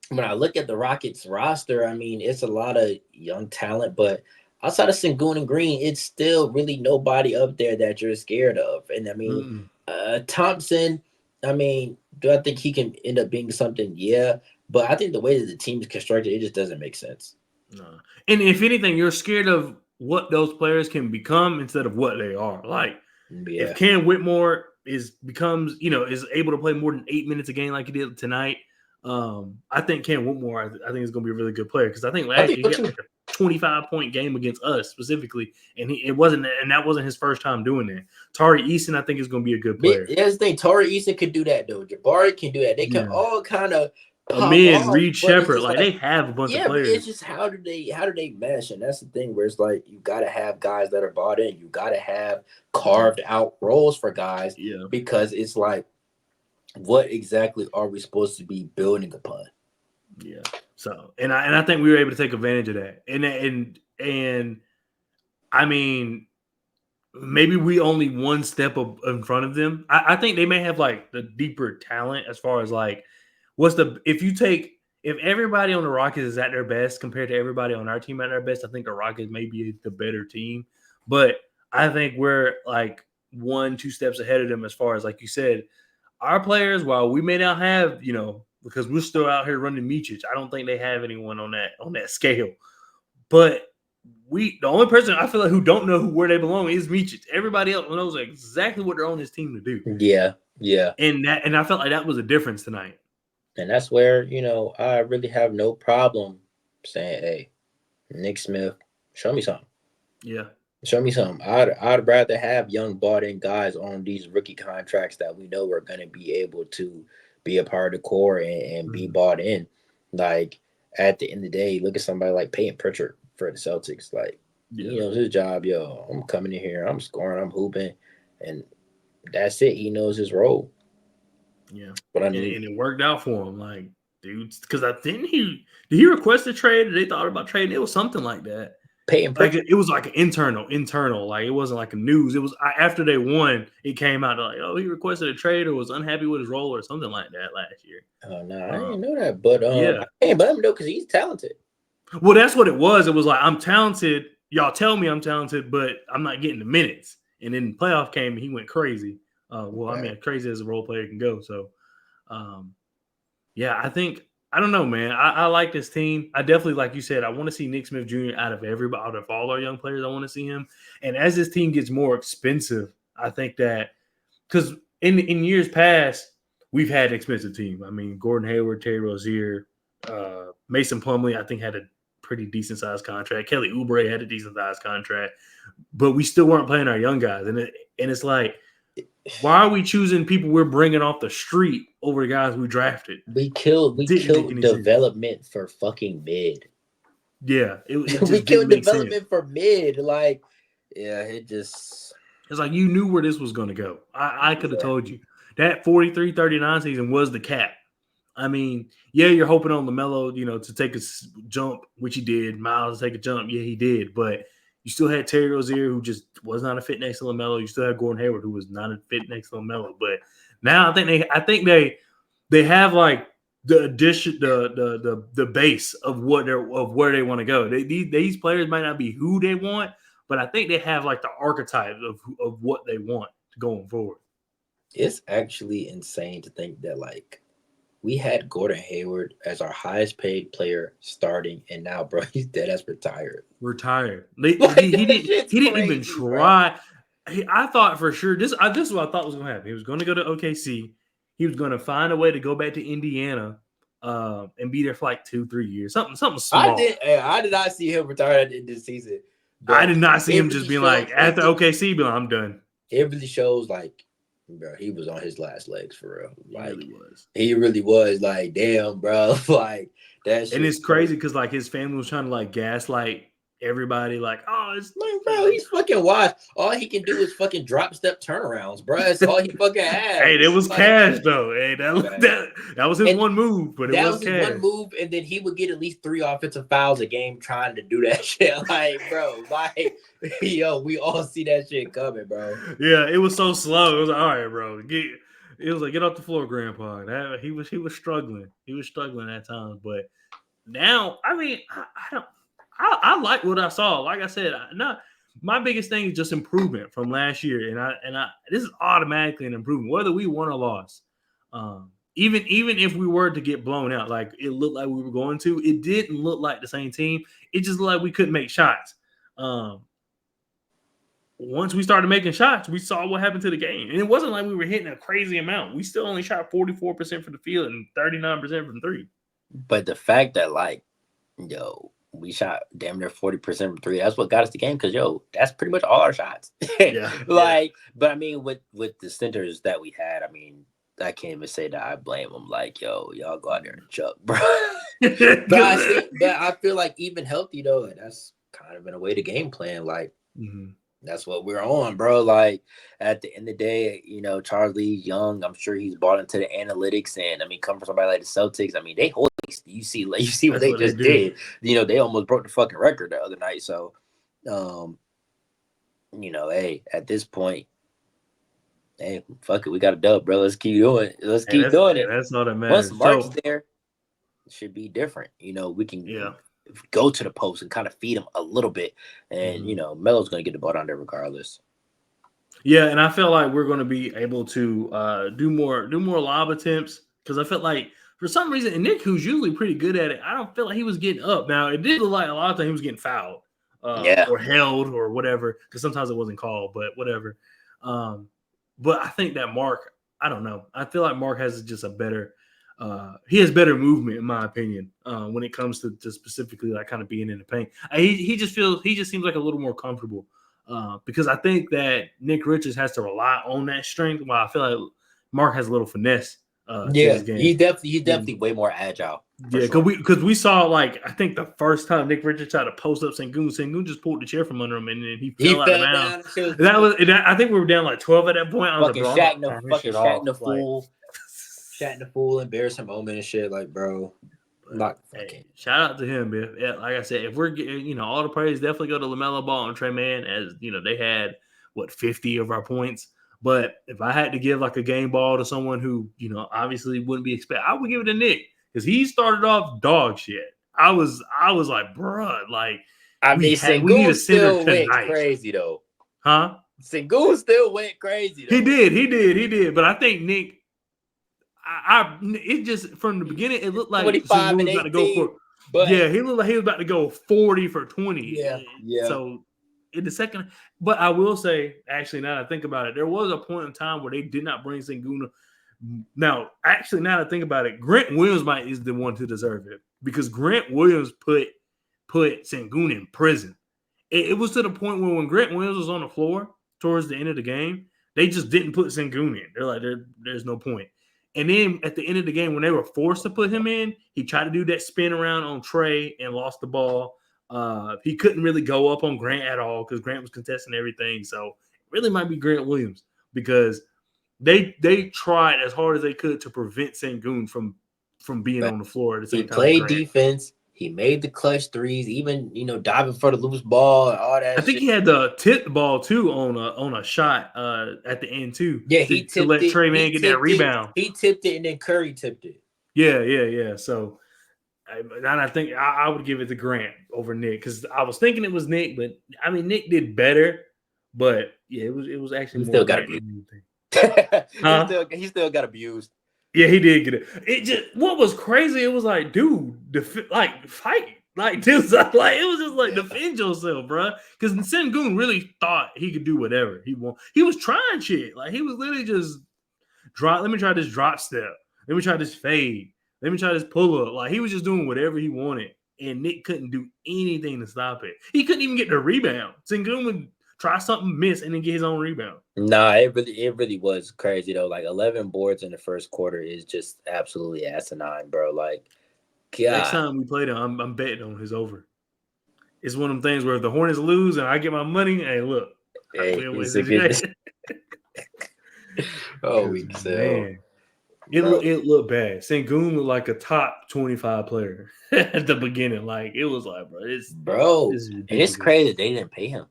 when I look at the Rockets roster, I mean, it's a lot of young talent, but outside of Sengun and Green, it's still really nobody up there that you're scared of. And I mean, Mm-mm. Thompson, I mean, do I think he can end up being something? Yeah, but I think the way that the team is constructed, it just doesn't make sense. No. And if anything, you're scared of what those players can become instead of what they are. Like if Yeah, Cam Whitmore is able to play more than 8 minutes a game like he did tonight, I think Cam Whitmore, I think is going to be a really good player, because I think I last think year so he had too. like a 25-point game against us specifically, and that wasn't his first time doing that. Tari Eason, I think, is going to be a good player. That's the thing. Torrey Eason could do that though. Jabari can do that. They can Yeah, all kind of pop Amid, off, Reed but it's Shepard, just like like they have a bunch of yeah, but it's players. just how do they mesh? And that's the thing where it's like you gotta have guys that are bought in. You gotta have carved out roles for guys Yeah. because it's like what exactly are we supposed to be building upon? Yeah. So, and I think we were able to take advantage of that. And I mean, maybe we only one step in front of them. I think they may have like the deeper talent as far as like if everybody on the Rockets is at their best compared to everybody on our team at their best, I think the Rockets may be the better team. But I think we're like 1-2 steps ahead of them as far as, like you said, our players, while we may not have, because we're still out here running Micić, I don't think they have anyone on that scale. But the only person I feel like who don't know where they belong is Micić. Everybody else knows exactly what they're on his team to do. Yeah. And I felt like that was a difference tonight. And that's where, I really have no problem saying, hey, Nick Smith, show me something. Yeah. Show me something. I'd rather have young bought in guys on these rookie contracts that we know are gonna be able to be a part of the core and be bought in. Like at the end of the day, look at somebody like Peyton Pritchard for the Celtics. Like, he knows his job, I'm coming in here, I'm scoring, I'm hooping, and that's it. He knows his role. Yeah. But I And mean, it worked out for him. Like, dude, because did he request a trade? They thought about trading. It was something like that. Peyton Like Pritchard. it was like an internal. Like it wasn't like a news. It was after they won, it came out like, oh, he requested a trade or was unhappy with his role or something like that last year. Oh no, I didn't know that. But Yeah. I can't blame him though, because he's talented. Well, that's what it was. It was like, I'm talented. Y'all tell me I'm talented, but I'm not getting the minutes. And then the playoff came and he went crazy. I mean, crazy as a role player can go. So, yeah, I think I don't know, man. I like this team. I definitely, like you said, I want to see Nick Smith Jr. out of everybody, out of all our young players. I want to see him. And as this team gets more expensive, I think that because in years past, we've had an expensive team. I mean, Gordon Hayward, Terry Rozier, Mason Plumlee, I think had a pretty decent sized contract. Kelly Oubre had a decent sized contract, but we still weren't playing our young guys. And it's like, why are we choosing people we're bringing off the street over the guys we drafted? We killed development for fucking mid. Yeah, it we killed development for mid. Like, yeah, it's like you knew where this was going to go. I could have told you that 43-39 season was the cap. I mean, yeah, you're hoping on LaMelo, to take a jump, which he did. Miles to take a jump, yeah, he did. But you still had Terry Rozier, who just was not a fit next to LaMelo. You still had Gordon Hayward, who was not a fit next to LaMelo. But now I think they have like the addition, the base of where they want to go. These players might not be who they want, but I think they have like the archetype of what they want going forward. It's actually insane to think that like we had Gordon Hayward as our highest paid player starting, and now, bro, he's dead as retired. He didn't even try. I thought for sure this is what I thought was going to happen. He was going to go to OKC. He was going to find a way to go back to Indiana and be there for like 2-3 years. Something small. I did not see him retire at the end of the season. I did not see him just being like, after OKC, being like, I'm done. It really shows like, bro, he was on his last legs for real. Like, he really was. Like, damn, bro. Like, that shit. And it's crazy because like his family was trying to like gaslight everybody, like, oh, it's like, bro, he's fucking washed. All he can do is fucking drop step turnarounds, bro. That's all he fucking has. Hey, there was like, cash though. Hey, that was his one move, but it was cash. His one move, and then he would get at least 3 offensive fouls a game trying to do that shit. Like, bro, like, yo, we all see that shit coming, bro. Yeah, it was so slow. It was like, all right, bro. It was like, get off the floor, Grandpa. He was struggling. He was struggling at times, but now, I mean, I like what I saw. Like I said, my biggest thing is just improvement from last year, and this is automatically an improvement, whether we won or lost. Even if we were to get blown out, like it looked like we were going to, it didn't look like the same team. It just looked like we couldn't make shots. Once we started making shots, we saw what happened to the game, and it wasn't like we were hitting a crazy amount. We still only shot 44% from the field and 39% from three. But the fact that, like, yo, we shot damn near 40% from three. That's what got us the game because, yo, that's pretty much all our shots. Yeah. But I mean, with the centers that we had, I mean, I can't even say that I blame them. Like, yo, y'all go out there and chuck, bro. but I feel like even healthy, though, that's kind of in a way the game plan. Like, that's what we're on, bro. Like, at the end of the day, Charles Lee's young. I'm sure he's bought into the analytics. And, I mean, come from somebody like the Celtics, I mean, they hold. You see what they just did. They almost broke the fucking record the other night. So, hey, at this point, hey, fuck it, we got a dub, bro. Let's keep doing it. Let's keep doing it. That's all that matters. Once Mark's there, it should be different. We can go to the post and kind of feed him a little bit, and Melo's gonna get the ball down there regardless. Yeah, and I feel like we're going to be able to do more lob attempts because I felt like. For some reason, and Nick, who's usually pretty good at it, I don't feel like he was getting up. Now, it did look like a lot of times he was getting fouled or held or whatever, because sometimes it wasn't called, but whatever. But I think that Mark, I don't know. I feel like Mark has just a better he has better movement, in my opinion, when it comes to specifically like kind of being in the paint. He just seems like a little more comfortable because I think that Nick Richards has to rely on that strength, while I feel like Mark has a little finesse. He's definitely way more agile. Yeah, because we saw, like, I think the first time Nick Richards tried to post up Sengun just pulled the chair from under him and then he fell down. I think we were down like 12 at that point. I was Shatting the fool, embarrassing moment and shit. Like, bro, shout out to him, man. Yeah, like I said, if we're getting, all the praise definitely go to Lamelo Ball and Tre Mann, as they had 50 of our points. But if I had to give like a game ball to someone who, obviously wouldn't be expected, I would give it to Nick because he started off dog shit. I was like, bruh, like, I mean, Sengun still went crazy though. Huh? Sengun still went crazy though. He did. But I think Nick, it just from the beginning it looked like 25 Sengun and was about to go 18. for. But Yeah, he looked like he was about to go 40 for 20. yeah. So in the second, but I will say, actually, now that I think about it, there was a point in time where they did not bring Sengun. Now, actually, now that I think about it, Grant Williams is the one to deserve it because Grant Williams put Sengun in prison. It was to the point where when Grant Williams was on the floor towards the end of the game, they just didn't put Sengun in. They're like, there's no point. And then at the end of the game, when they were forced to put him in, he tried to do that spin around on Trey and lost the ball. He couldn't really go up on Grant at all because Grant was contesting everything. So it really might be Grant Williams because they tried as hard as they could to prevent Sengun from being on the floor at the same he time. He played defense. He made the clutch threes, even diving for the loose ball and all that. I think he had to tip the ball too on a shot at the end too. Yeah, he tipped to let it. Trey Mann get that rebound. He tipped it, and then Curry tipped it. Yeah. So, and I think I would give it to Grant over Nick because I was thinking it was Nick, but I mean Nick did better. But yeah, it was actually he more. Still got he still got abused. Yeah, he did get it. It just what was crazy. It was like, dude, fight. Like this, like it was just like defend yourself, bro. Because Sengun really thought he could do whatever he want. He was trying shit. Like he was literally just drop. Let me try this drop step. Let me try this fade. Let me try this pull up. Like he was just doing whatever he wanted, and Nick couldn't do anything to stop it. He couldn't even get the rebound. Sengun would try something, miss, and then get his own rebound. Nah, it really was crazy though. Like 11 boards in the first quarter is just absolutely asinine, bro. Like. God. Next time we play them, I'm betting on his over. It's one of them things where if the Hornets lose and I get my money, hey, look. Hey, oh, man. It looked bad. Sengun looked like a top 25 player at the beginning. Like, it was like, bro, it's crazy that they didn't pay him.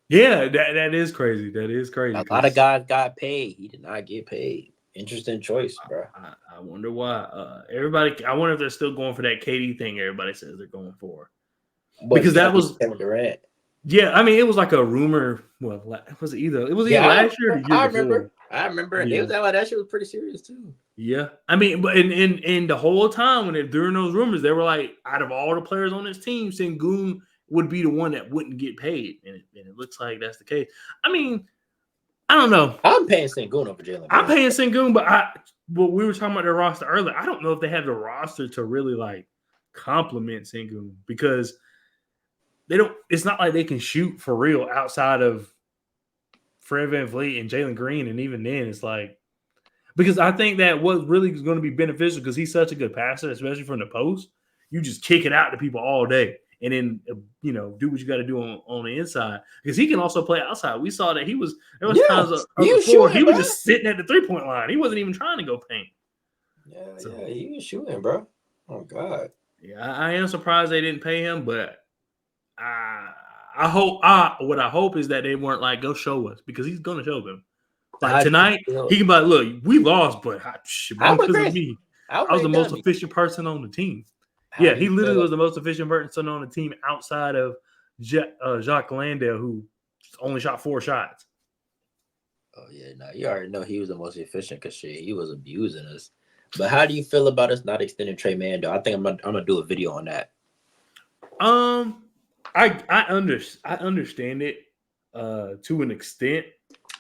Yeah, that is crazy. That is crazy. A lot of guys got paid. He did not get paid. Interesting choice, bro. I wonder why. I wonder if they're still going for that KD thing everybody says they're going for. Because that was Kevin Durant. Yeah, I mean, it was like a rumor. Well, was it either last year or the year before? I remember. Yeah. It was like that shit was pretty serious too. Yeah, I mean, but in the whole time during those rumors, they were like, out of all the players on this team, Sengun would be the one that wouldn't get paid, and it looks like that's the case. I mean, I don't know. I'm paying Sengun over Jalen. I'm paying Sengun, but we were talking about their roster earlier. I don't know if they have the roster to really like compliment Sengun because they don't. It's not like they can shoot for real outside of Fred VanVleet and Jalen Green, and even then, it's like because I think that what really is going to be beneficial because he's such a good passer, especially from the post. You just kick it out to people all day. And then, do what you got to do on the inside because he can also play outside. We saw that there was times before he was just sitting at the 3-point line. He wasn't even trying to go paint. Yeah, he was shooting, bro. Oh God. Yeah, I am surprised they didn't pay him, but I hope is that they weren't like go show us because he's gonna show them. Like tonight, he can be like, look, we lost, but because of me, I was the most efficient person on the team. Yeah, he literally was the most efficient person on the team outside of Jacques Landale, who only shot 4 shots. Oh, yeah. No, you already know he was the most efficient because he was abusing us. But how do you feel about us not extending Tre Mann, though? I think I'm gonna do a video on that. I understand it to an extent.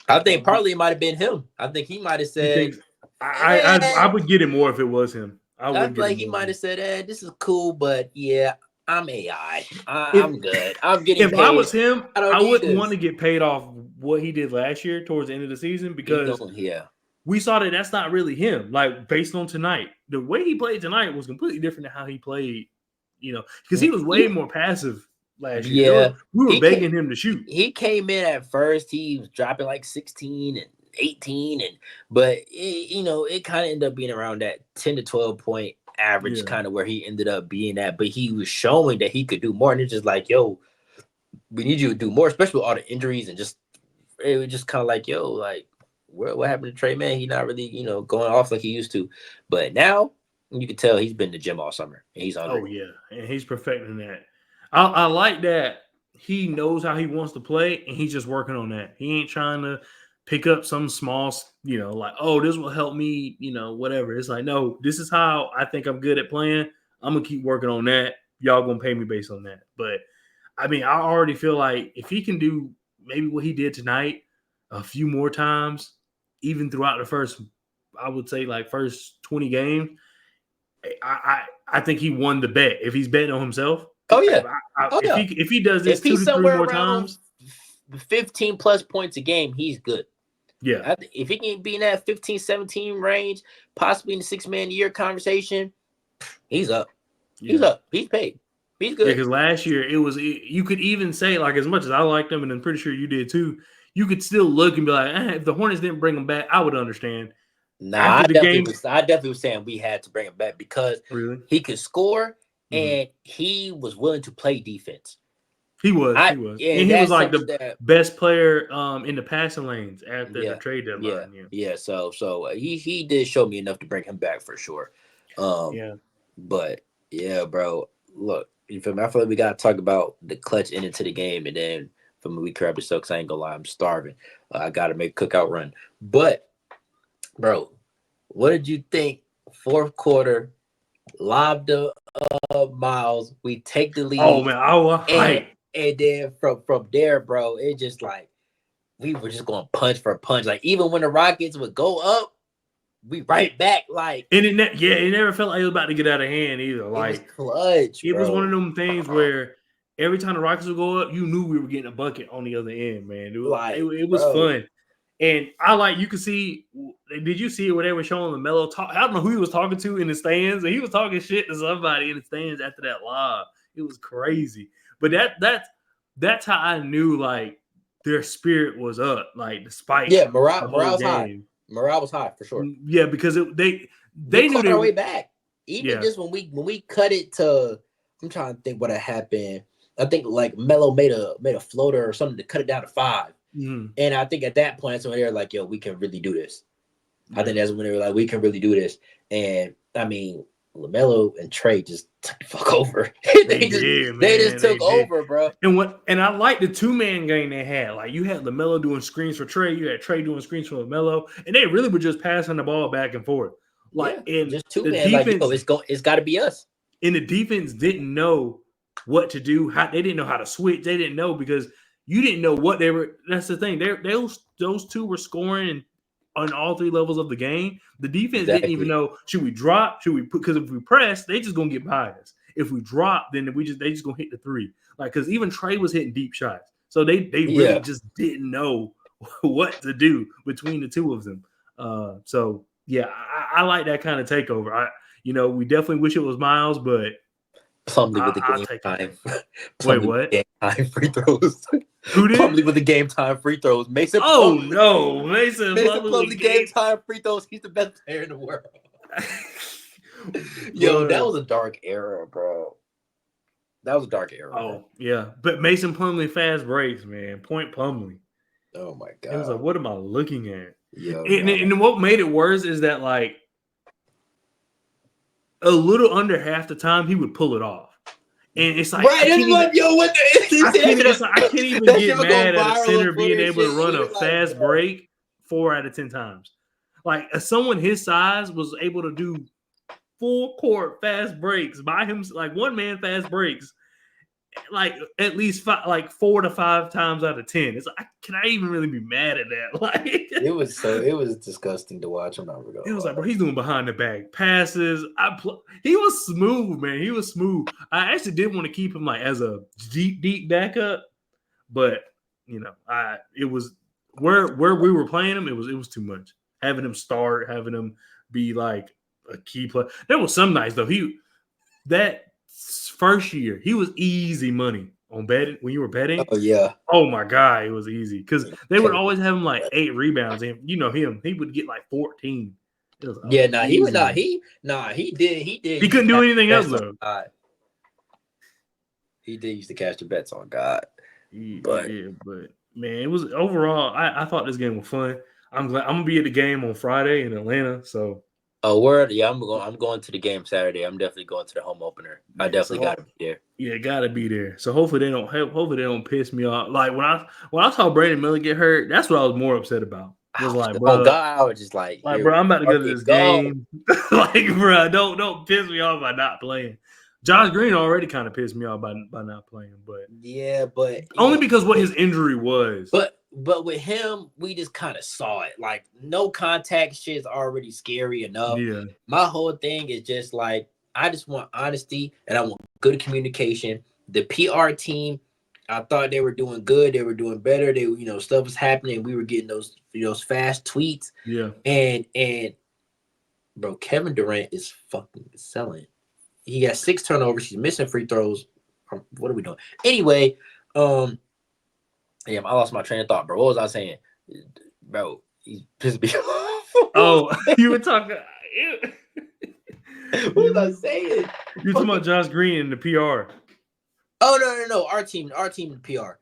I think partly it might have been him. I think he might have said I would get it more if it was him. I like he might have said, this is cool, but yeah, I'm AI. I'm good. I'm getting paid. If I was him, I wouldn't want to get paid off what he did last year towards the end of the season because we saw that that's not really him. Like based on tonight, the way he played tonight was completely different than how he played, because he was way more passive last year. Yeah. We were begging him to shoot. He came in at first, he was dropping like 16 and 18, but it kind of ended up being around that 10 to 12 point average, kind of where he ended up being at. But he was showing that he could do more, and it's just like, yo, we need you to do more, especially with all the injuries, and it was just kind of like, yo, like what happened to Tre Mann? He's not really going off like he used to, but now you can tell he's been to the gym all summer and he's on. Oh yeah, and he's perfecting that. I like that he knows how he wants to play, and he's just working on that. He ain't trying to pick up some small, like, oh, this will help me, whatever. It's like, no, this is how I think I'm good at playing. I'm gonna keep working on that. Y'all gonna pay me based on that. But I mean, I already feel like if he can do maybe what he did tonight a few more times, even throughout the first, I would say like first 20 games, I think he won the bet. If he's betting on himself, oh yeah, if he does this if 2 he's to 3 somewhere more around times, 15 plus points a game, he's good. Yeah. If he can be in that 15, 17 range, possibly in the 6-man year conversation, he's up. Yeah. He's up. He's paid. He's good. Yeah, because last year you could even say, like, as much as I liked him, and I'm pretty sure you did too, you could still look and be like, if the Hornets didn't bring him back, I would understand. I definitely was saying we had to bring him back because he could score and he was willing to play defense. He was. Yeah, and he was like the best player in the passing lanes after the trade deadline. Yeah. So he did show me enough to bring him back for sure. But yeah, bro. Look, you feel me? I feel like we gotta talk about the clutch ending to the game, and then for me, we grab the because I ain't gonna lie, I'm starving. I gotta make a cookout run. But bro, what did you think? Fourth quarter, lob to Miles. We take the lead. Oh man, I was hyped. And then from there, bro, it just like we were just going punch for punch. Like even when the Rockets would go up, we right back. Like and it never felt like it was about to get out of hand either. Like it was clutch. It was one of them things where every time the Rockets would go up, you knew we were getting a bucket on the other end, man. It was fun. And you could see, did you see where they were showing Lamelo talk? I don't know who he was talking to in the stands, and he was talking shit to somebody in the stands after that lob. It was crazy. But that's how I knew like their spirit was up, like despite morale was high. Morale was high for sure. Yeah, because they knew their way back. Even just when we cut it to, I'm trying to think what had happened. I think like Melo made a floater or something to cut it down to 5. And I think at that point, that's when they were like, yo, we can really do this. I think that's when they were like, we can really do this. And I mean, LaMelo and Trey just took the fuck over. they just took over, bro. And I like the 2-man game they had. Like you had LaMelo doing screens for Trey, you had Trey doing screens for LaMelo, and they really were just passing the ball back and forth. Like and just 2-man, defense, like, it's got to be us. And the defense didn't know what to do. They didn't know how to switch. They didn't know because you didn't know what they were. That's the thing. Those two were scoring on all 3 levels of the game. The defense didn't even know, should we drop? Should we put? Because if we press, they just gonna get by us. If we drop, then they just gonna hit the 3. Like because even Trey was hitting deep shots, so they really just didn't know what to do between the 2 of them. So yeah, I like that kind of takeover. We definitely wish it was Miles, but Plumlee with the game time. Wait, what? Game time free throws. Who did? Plumlee with the game time free throws. Mason. Oh no, Mason Plumlee game time free throws. He's the best player in the world. Yo, that was a dark era, bro. That was a dark era. Oh man. Yeah, but Mason Plumlee fast breaks, man. Point Plumlee. Oh my god. It was like, what am I looking at? Yo, and what made it worse is that like a little under half the time he would pull it off, and it's like I can't even get mad at a center being able to run a fast break 4 out of 10 times. Like someone his size was able to do full court fast breaks by him, like 1-man fast breaks, like at least 4 to 5 times out of 10. It's like, can I even really be mad at that? Like it was disgusting to watch. I'm not gonna. It was like, bro, he's doing behind the back passes. He was smooth, man. He was smooth. I actually did want to keep him like as a deep backup, but it was where we were playing him. It was too much. Having him start, having him be like a key player. There was some nights though. That first year, he was easy money on betting when you were betting. Oh yeah. Oh my god, it was easy because they would always have him like 8 rebounds, and him, he would get like 14. He did. He couldn't do anything else though. He did used to catch the bets on God. But man, it was overall. I thought this game was fun. I'm glad I'm gonna be at the game on Friday in Atlanta. So. Oh, word! Yeah, I'm going to the game Saturday. I'm definitely going to the home opener. I definitely got to be there. Yeah, got to be there. So hopefully they don't piss me off. Like when I saw Brandon Miller get hurt, that's what I was more upset about. Was like, oh bro, God, I was just like, bro, I'm about to go to this go. game. Like, bro, don't piss me off by not playing. Josh Green already kind of pissed me off by not playing, but yeah, but only because what his injury was. But with him, we just kind of saw it. Like no contact shit is already scary enough. Yeah, My whole thing is just like I just want honesty and I want good communication. The PR team, I thought they were doing good. They were doing better. They, stuff was happening. We were getting those fast tweets. yeah. And bro, Kevin Durant is fucking selling. He got 6 turnovers. He's missing free throws. What are we doing? Anyway, yeah, I lost my train of thought, bro. What was I saying? Bro, he pissed me off. Oh, you were talking. What was I saying? You're talking about Josh Green and the PR. Oh no. Our team in PR.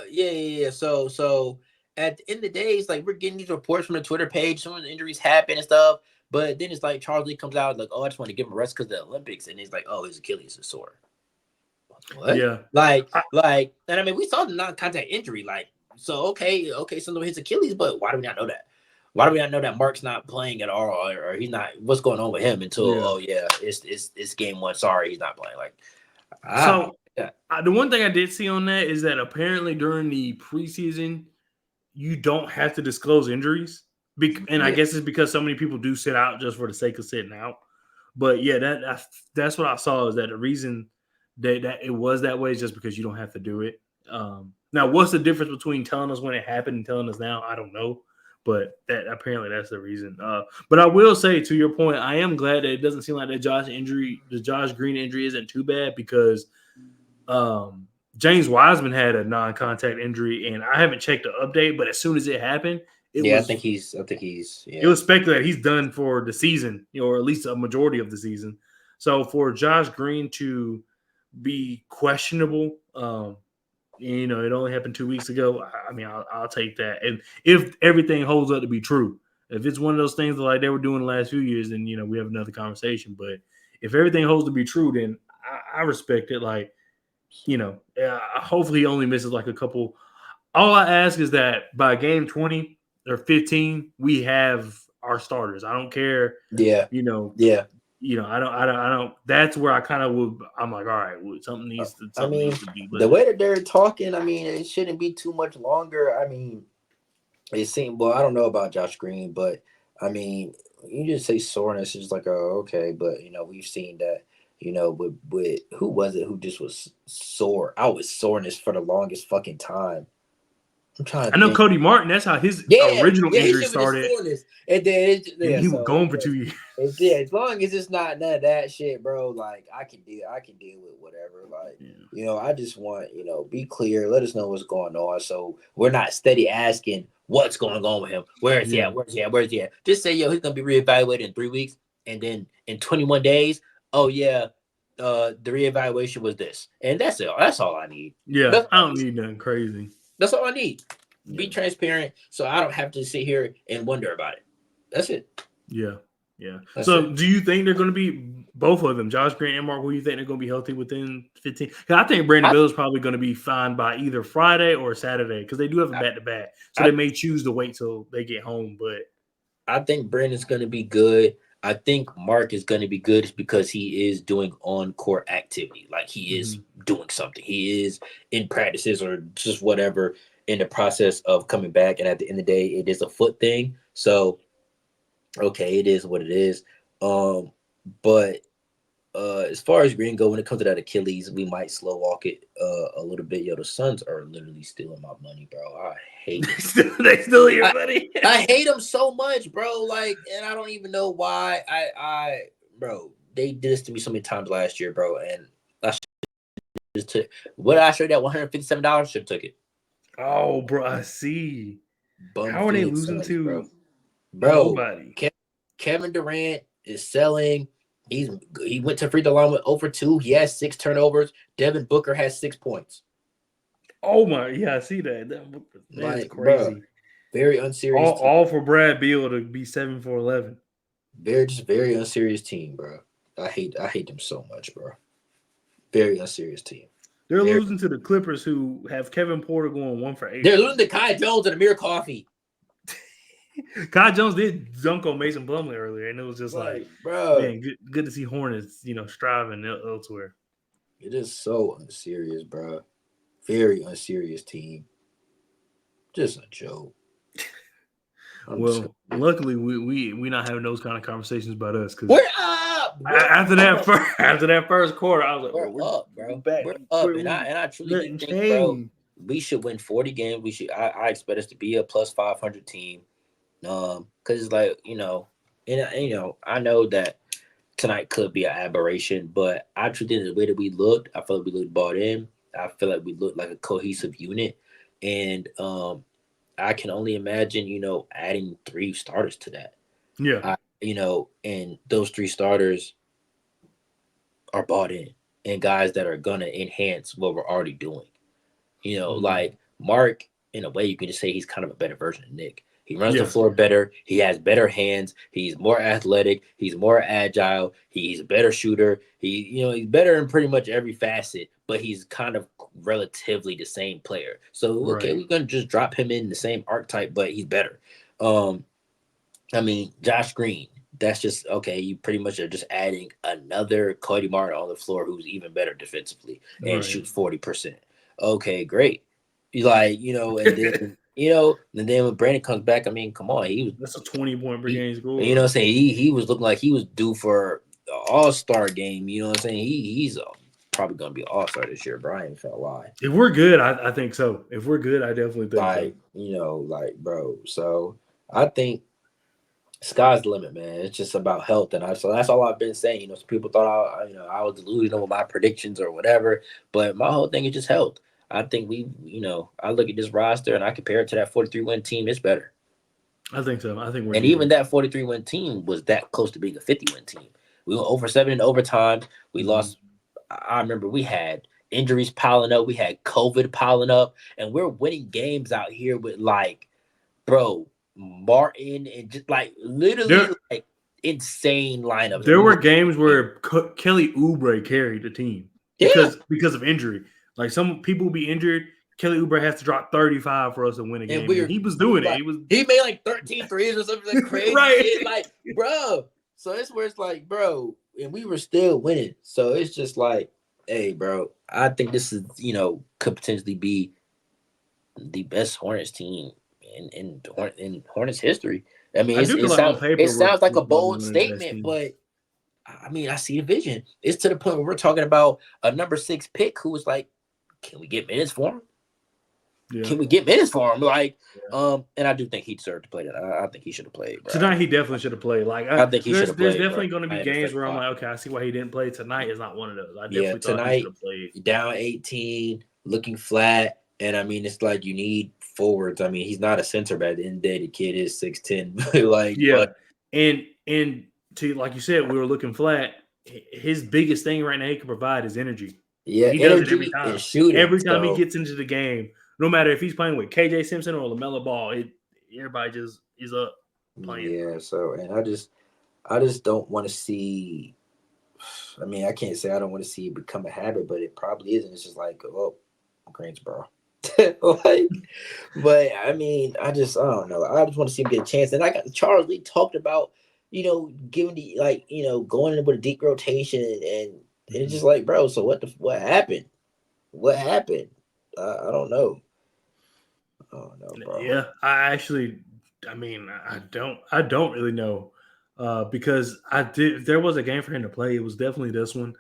Yeah. So at the end of the day, it's like we're getting these reports from the Twitter page. Some of the injuries happen and stuff. But then it's like Charles Lee comes out like, oh, I just want to give him a rest because of the Olympics, and he's like, oh, his Achilles is sore. What? Yeah. And I mean, we saw the non-contact injury. Like, so okay, some of his Achilles, but why do we not know that? Why do we not know that Mark's not playing at all, or he's not? What's going on with him until it's game 1. Sorry, he's not playing. Like, the one thing I did see on that is that apparently during the preseason, you don't have to disclose injuries, and I guess it's because so many people do sit out just for the sake of sitting out. But yeah, that's what I saw is that the reason that it was that way is just because you don't have to do it. Now, what's the difference between telling us when it happened and telling us now? I don't know, but that's the reason. But I will say, to your point, I am glad that it doesn't seem like the Josh Green injury isn't too bad because James Wiseman had a non-contact injury, and I haven't checked the update, but as soon as it happened, I think he's. Yeah. It was speculated he's done for the season, or at least a majority of the season. So for Josh Green to be questionable, it only happened 2 weeks ago. I mean, I'll take that. And if everything holds up to be true, if it's one of those things like they were doing the last few years, then we have another conversation. But if everything holds to be true, then I respect it. Like, hopefully he only misses like a couple. All I ask is that by game 20 or 15, we have our starters. I don't care. Yeah. Yeah. I don't. That's where I kind of would. I'm like, all right, something needs to be. The way that they're talking, I mean, it shouldn't be too much longer. I mean, it seemed. Well, I don't know about Josh Green, but I mean, you just say soreness is like, oh, okay, but we've seen that. With who was it who just was sore? I was soreness for the longest fucking time. I know Cody Martin. That's how his original injury started. And then he was gone for 2 years. As long as it's not none of that shit, bro. Like I can deal with whatever. Like I just want be clear. Let us know what's going on, so we're not steady asking what's going on with him. Where is he at? Where's he at? Just say he's gonna be reevaluated in 3 weeks, and then in 21 days. Oh yeah, the reevaluation was this, and that's it. That's all I need. Yeah, I don't need nothing crazy. That's all I need. Be transparent, so I don't have to sit here and wonder about it. That's it. Yeah. So, do you think they're going to be both of them, Josh Green and Mark? Who you think they're going to be healthy within 15? Because I think Brandon Bill is probably going to be fine by either Friday or Saturday because they do have a back-to-back, so they may choose to wait till they get home. But I think Brandon's going to be good. I think Mark is going to be good because he is doing on-court activity. Like he is doing something. He is in practices or just whatever in the process of coming back. And at the end of the day, it is a foot thing. So, okay, it is what it is. But as far as Green go, when it comes to that Achilles, we might slow walk it a little bit. Yo, the Suns are literally stealing my money, bro. I hate it. They steal your money. I hate them so much, bro. Like, and I don't even know why. Bro, they did this to me so many times last year, bro. And I just took what I showed that $157. Should have took it. Oh, bro, I see. How are they losing to bro? Nobody. Kevin Durant is selling. He went to free throw line with 0 for 2. He has 6 turnovers. Devin Booker has 6 points. Oh my, yeah, I see that. That's crazy. Bro, very unserious. All for Brad Beal to be 7 for 11. Very unserious team, bro. I hate them so much, bro. Very unserious team. They're losing to the Clippers, who have Kevin Porter going 1 for 8. They're losing to Kai Jones and Amir Coffey. Kai Jones did dunk on Mason Plumlee earlier, and it was just like, bro. man, good to see Hornets, striving elsewhere. It is so unserious, bro. Very unserious team. Just a joke. Well, luckily we not having those kind of conversations about us because we're up. After that first quarter, I was like, we're up, bro. Back. We're up, and I truly do think, bro, we should win 40 games. We should. I expect us to be a plus 500 team. Because it's like, and I know that tonight could be an aberration, but I truly think the way that we looked, I feel like we looked bought in. I feel like we looked like a cohesive unit, and I can only imagine, adding 3 starters to that. Yeah. And those 3 starters are bought in and guys that are gonna enhance what we're already doing. Like Mark, in a way, you can just say he's kind of a better version of Nick. He runs the floor better. He has better hands. He's more athletic. He's more agile. He's a better shooter. He's better in pretty much every facet, but he's kind of relatively the same player. So, okay, we're going to just drop him in the same archetype, but he's better. Josh Green, that's just, okay, you pretty much are just adding another Cody Martin on the floor who's even better defensively and shoots 40%. Okay, great. And then and then when Brandon comes back, come on, that's a 20-point per game score. You know what I'm saying? He was looking like he was due for an all-star game. You know what I'm saying? He's probably gonna be an all-star this year, bro. I ain't gonna lie. If we're good, I think so. If we're good, I definitely think so. Bro. So I think sky's the limit, man. It's just about health, and so that's all I've been saying. Some people thought I was delusional with my predictions or whatever, but my whole thing is just health. I think I look at this roster and I compare it to that 43-win team. It's better. I think so. I think we're even that 43-win team was that close to being a 50-win team. We went over 7 in overtime. We lost. I remember we had injuries piling up. We had COVID piling up, and we're winning games out here with Martin and just literally insane lineups. There were games where Kelly Oubre carried the team because of injury. Like some people be injured, Kelly Oubre has to drop 35 for us to win a game. And he was doing it. He made 13 threes or something crazy. Shit. Bro. So it's where it's bro, and we were still winning. So it's just hey, bro, I think this is, could potentially be the best Hornets team in Hornets history. It sounds like a bold statement, but I see a vision. It's to the point where we're talking about a number 6 pick who was can we get minutes for him? Yeah. Can we get minutes for him? And I do think he deserved to play that. I think he should have played. Bro. Tonight, he definitely should have played. I think he should have played. There's definitely going to be games where I'm like, okay, I see why he didn't play. Tonight is not one of those. I definitely thought he should have played. Down 18, looking flat, and it's you need forwards. He's not a center, but at the end of the day, the kid is 6'10". And to like you said, we were looking flat. His biggest thing right now he can provide is energy. Yeah, he does it every time. Every time he gets into the game, no matter if he's playing with KJ Simpson or Lamelo Ball, everybody just is up playing. Yeah, so and I just don't want to see. I can't say I don't want to see it become a habit, but it probably isn't. It's just Greensboro. But I don't know. I just want to see him get a chance. And Charles Lee talked about, giving the going in with a deep rotation and it's just bro, so what happened? What happened? I don't know. Oh no, bro. Yeah, I don't really know. Because there was a game for him to play. It was definitely this one.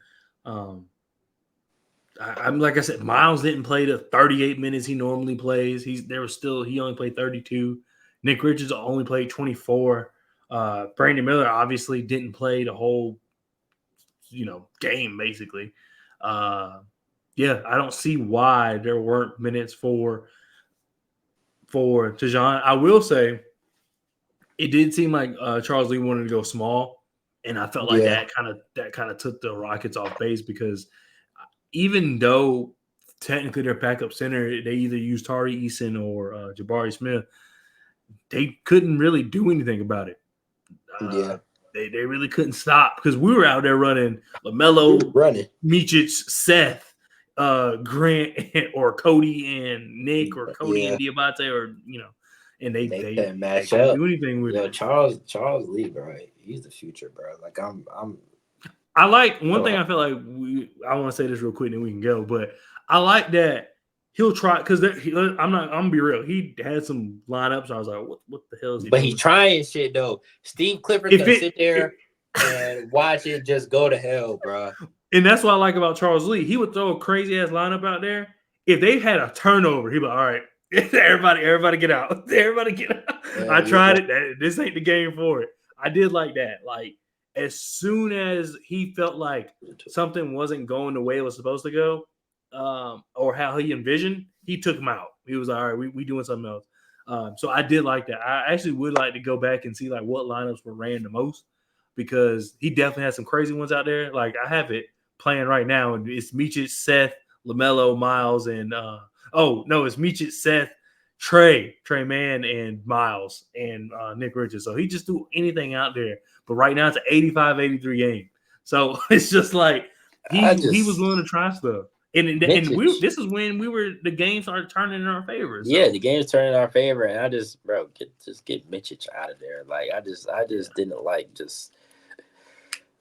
Like I said, Miles didn't play the 38 minutes he normally plays. He only played 32. Nick Richards only played 24. Brandon Miller obviously didn't play the whole game basically. I don't see why there weren't minutes for Tajon. I will say it did seem like Charles Lee wanted to go small, and I felt like that kind of took the Rockets off base because even though technically their backup center, they either used Tari Eason or Jabari Smith, they couldn't really do anything about it. They really couldn't stop because we were out there running Lamelo, Micić, Seth, Grant, or Cody and Nick, or Cody and Diabate, or and they couldn't match couldn't up. do anything with it. Charles Lee, bro, he's the future, bro. Like I like one thing. I feel like I want to say this real quick, and we can go. But I like that he'll try because I'm gonna be real. He had some lineups. I was like, what the hell is he? But doing? he's trying shit though. Steve Clifford can sit there and watch it just go to hell, bro. And that's what I like about Charles Lee. He would throw a crazy ass lineup out there. If they had a turnover, he'd be like, all right, everybody get out. Everybody get out. I tried it. This ain't the game for it. I did like that. Like, as soon as he felt like something wasn't going the way it was supposed to go, or how he envisioned, he took him out. He was like, all right, we doing something else. So I did like that. I actually would like to go back and see like what lineups were ran the most, because he definitely had some crazy ones out there. Like, I have it playing right now, and it's Micić, Seth, Lamelo, Miles, and it's Micić, Seth, Tre Mann, and Miles, and Nick Richards. So he just threw anything out there. But right now it's an 85-83 game. So it's just like he was willing to try stuff. And this is when the game started turning in our favor. So. Yeah, the game's turning in our favor, and I just get Micić out of there. Like I just didn't like just.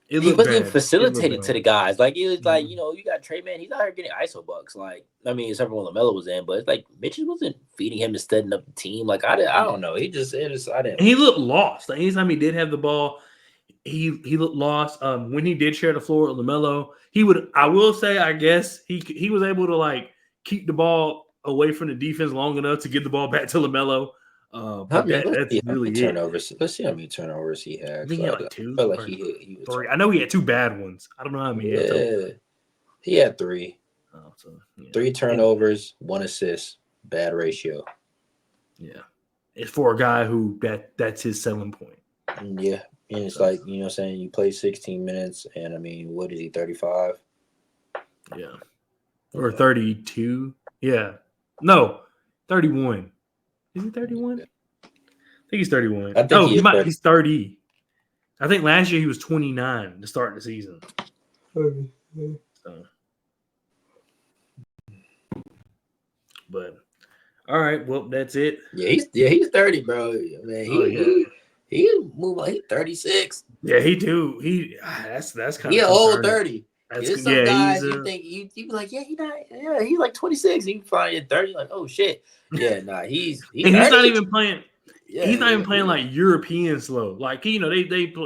He wasn't even facilitating to the guys. Like it was like, you got Tre Mann, he's out here getting ISO bucks. Like, I mean, except for when Lamelo was in, but it's like Micić wasn't feeding him and setting up the team. Like I don't know. I didn't. And he looked lost. Like, anytime he did have the ball, he looked lost. When he did share the floor with Lamelo, I will say, I guess he was able to like keep the ball away from the defense long enough to get the ball back to Lamelo. But that's really turnovers. Let's see how many turnovers he had. I think he had like 2. I felt like he was 3. I know he had 2 bad ones. I don't know how many. He had 3. 3 turnovers, 1 assist, bad ratio. Yeah, it's for a guy who that's his selling point. Yeah, and it's like, what I'm saying, you play 16 minutes, and I mean, what is he, 35? Yeah, or 32? Yeah, no, 31. Is he 31? I think he's 31. He's 30. I think last year he was 29 to start the season. So. But all right, well, that's it. Yeah, he's 30, bro. Man, he move like he's 36. Yeah, he do. That's kind of. He an old 30. There's some guys you think you be like, he's like 26. You find it 30, like, oh shit. Yeah, nah, he's not even playing. Yeah, he's not even playing like European slow. Like, they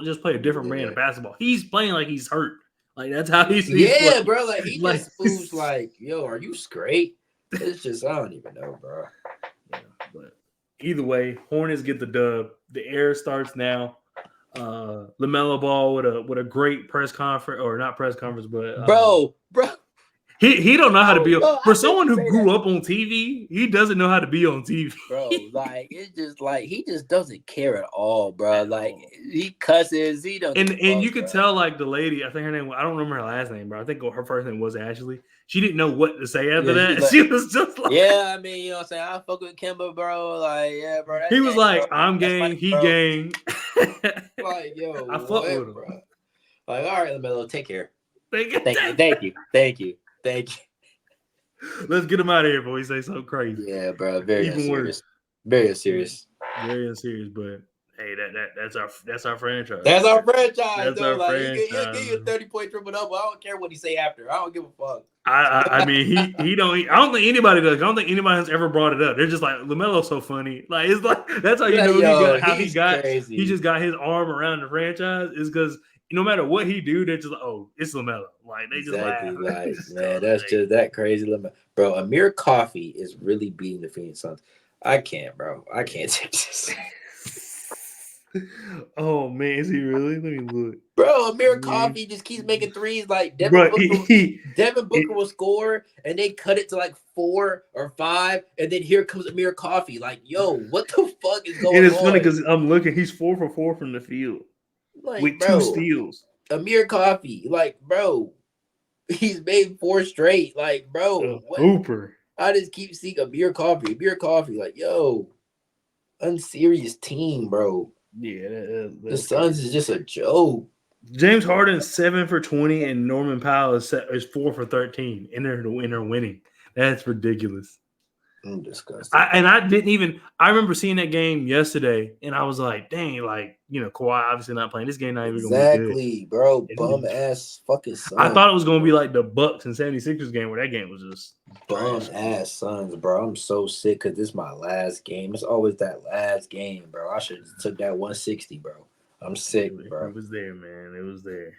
just play a different brand of basketball. He's playing like he's hurt. Like, that's how he's. Yeah, bro. Like, he just moves like, yo, are you straight? It's just, I don't even know, bro. Yeah, but either way, Hornets get the dub. The air starts now. Lamelo Ball with a great press conference, or not press conference, but bro. He don't know how to be for someone who grew up on TV. He doesn't know how to be on TV, bro. Like, it's just like he just doesn't care at all, bro. Like, he cusses. He don't. And you could tell, like, the lady. I think her name. I don't remember her last name, bro. I think her first name was Ashley. She didn't know what to say after that. She was just like, yeah, I mean, what I'm saying, I fuck with Kemba, bro. Like, yeah, bro. He was like, bro. I'm gang, he gang. Like, yo, I fuck with him, bro. Like, all right, Lamelo, take care. Thank you. Let's get him out of here before he say something crazy. Yeah, bro. Very unserious. Very unserious. Very unserious, but hey, that's our franchise. That's our franchise. That's our franchise. He'll give you a 30-point triple double. I don't care what he say after. I don't give a fuck. I mean, he don't. I don't think anybody does. I don't think anybody has ever brought it up. They're just like, LaMelo's so funny. Like, it's like, that's how you know crazy. He just got his arm around the franchise. Is because no matter what he do, they're just like, oh, it's LaMelo. Like, they just laugh. Like, man, that's just that crazy. Bro, Amir Coffey is really beating the Phoenix Suns. I can't, bro. I can't take this. Oh man, is he really? Let me look. Bro, Amir Coffey just keeps making threes. Like Devin Booker will score, and they cut it to like 4 or 5, and then here comes Amir Coffey. Like, yo, what the fuck is going on? And it's funny because I'm looking. He's 4 for 4 from the field, like, with 2 steals. Amir Coffey, like, bro, he's made 4 straight. Like, bro, Hooper. I just keep seeing Amir Coffey. Like, yo, unserious team, bro. Yeah, the Suns is just a joke. James Harden 7 for 20, and Norman Powell is 4 for 13, and they're winning. That's ridiculous. I'm disgusted. I didn't even. I remember seeing that game yesterday, and I was like, "Dang!" Like Kawhi obviously not playing this game. Not even gonna be good. Exactly, bro. And Bum ass fucking I Suns. thought it was gonna be like the Bucks and 76ers game where that game was just Bum trash. ass Suns, bro. I'm so sick because this is my last game. It's always that last game, bro. I should have took that 160, bro. I'm sick, bro. It was there, man. It was there.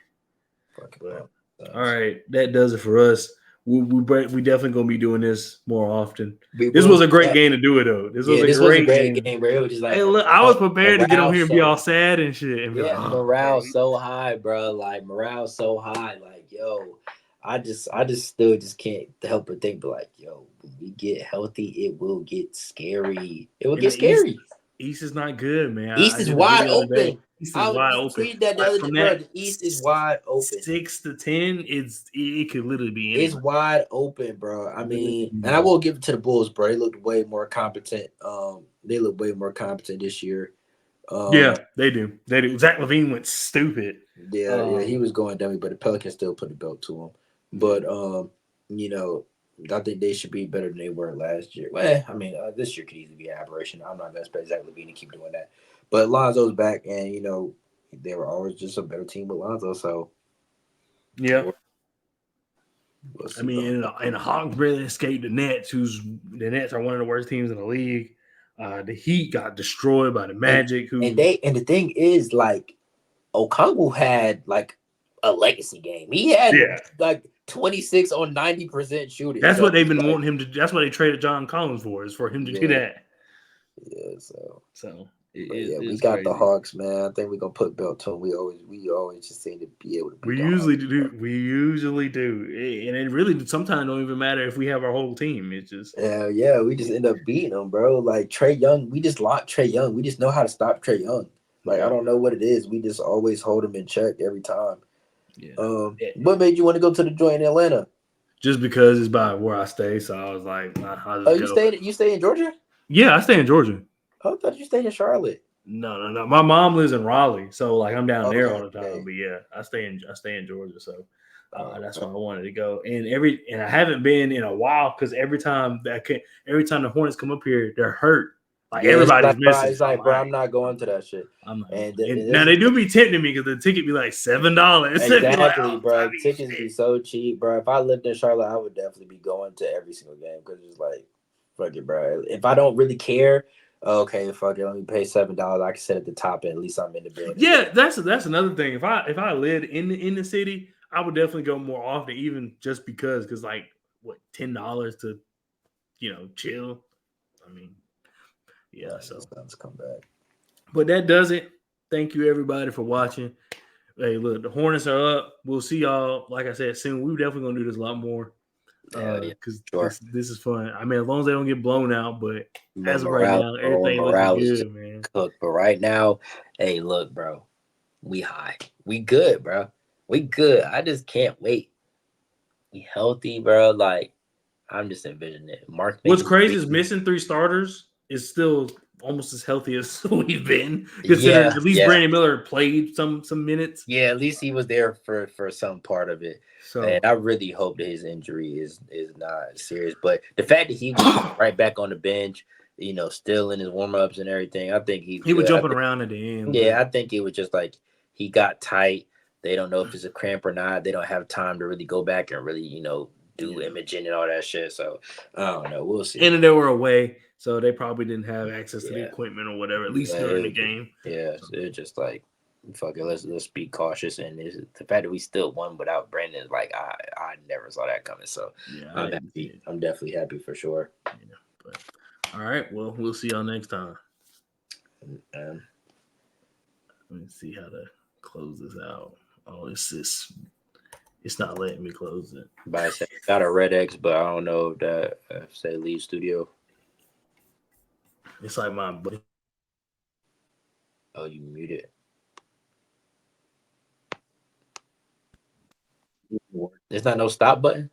Fucking But bum. all right, that does it for us. We definitely gonna be doing this more often. We This will was a do great that. game to do it though. This was Yeah, a this was a great great game. bro. It was just like Hey, look, I was prepared to get on morale here and be all sad and shit. And be like, oh, morale bro. so high, bro. Like morale so high. Like, yo, I just still just can't help but think, but like, yo, when we get healthy, it will get scary. It will And get the scary. East is not good, man. East I is did a wide video today. open. East is wide We open. tweeted that the Like other day, from bro. that The East is wide open. 6 to 10, it could literally be It's anywhere. wide open, bro. I mean, and I will give it to the Bulls, bro. They looked way more competent. They look way more competent this year. Yeah, they do. They do. Zach LaVine went stupid. Yeah, he was going dummy, but the Pelicans still put the belt to him. But you know, I think they should be better than they were last year. Well, I mean, this year could easily be an aberration. I'm not gonna expect Zach LaVine to keep doing that. But Lonzo's back, and they were always just a better team with Lonzo. So Yeah. we'll I see. mean, and the Hawks really escaped the Nets, the Nets are one of the worst teams in the league. The Heat got destroyed by the Magic, and the thing is, like, Okongwu had like a legacy game. He had like 26 on 90% shooting. That's so what they've been wanting him to. That's what they traded John Collins is for him to do that. Yeah, so we got crazy. the Hawks, man. I think we're gonna put belt to them. We always just seem to be able to beat We usually do, and it really sometimes don't even matter if we have our whole team. It's just we just end up beating them, bro. Like Trae Young, we just lock Trae Young. We just know how to stop Trae Young. Like I don't know what it is. We just always hold him in check every time. Yeah. What made you want to go to the joint in Atlanta? Just because it's by where I stay, so I was like, I'll just go. You stay in Georgia? Yeah, I stay in Georgia. I thought you stayed in Charlotte. No. My mom lives in Raleigh, so like I'm down there all the time. Okay. But yeah, I stay in Georgia, so that's why I wanted to go. And I haven't been in a while because every time the Hornets come up here, they're hurt. Like everybody's missing. It's like, bro, I'm not going to that shit. And now they do be tempting me because the ticket be like $7. Exactly, like, bro. Tickets be so cheap, bro. If I lived in Charlotte, I would definitely be going to every single game because it's like, fuck it, bro. If I don't really care, okay, fuck it. Let me pay $7. I can sit at the top and at least I'm in the building. Yeah, that's another thing. If I lived in the city, I would definitely go more often, even just because like what $10 to chill. I mean, yeah. So let's come back. But that does it. Thank you everybody for watching. Hey, look, the Hornets are up. We'll see y'all. Like I said, soon. We're definitely gonna do this a lot more. Because this is fun. I mean, as long as they don't get blown out, but as of right now, everything looking good, man. Cooked. But right now, hey, look, bro, we high. We good, bro. We good. I just can't wait. We healthy, bro. Like, I'm just envisioning it. What's crazy is missing 3 starters is still almost as healthy as we've been. Considering at least Brandon Miller played some minutes. Yeah, at least he was there for some part of it. So, and I really hope that his injury is not serious. But the fact that he was right back on the bench, still in his warm-ups and everything, I think he was jumping around at the end. Yeah, I think it was just like he got tight. They don't know if it's a cramp or not. They don't have time to really go back and really, do imaging and all that shit. So I don't know. We'll see. And they were away, so they probably didn't have access to the equipment or whatever, at least during the game. Yeah, so it's just like, fuck it, let's be cautious. And the fact that we still won without Brandon, like I never saw that coming. So yeah, I'm happy. I'm definitely happy for sure. Yeah, but all right, well, we'll see y'all next time. Let me see how to close this out. Oh, it's not letting me close it. But I got a red X, but I don't know if that say leave studio. It's like my buddy. Oh, you muted. There's not no stop button.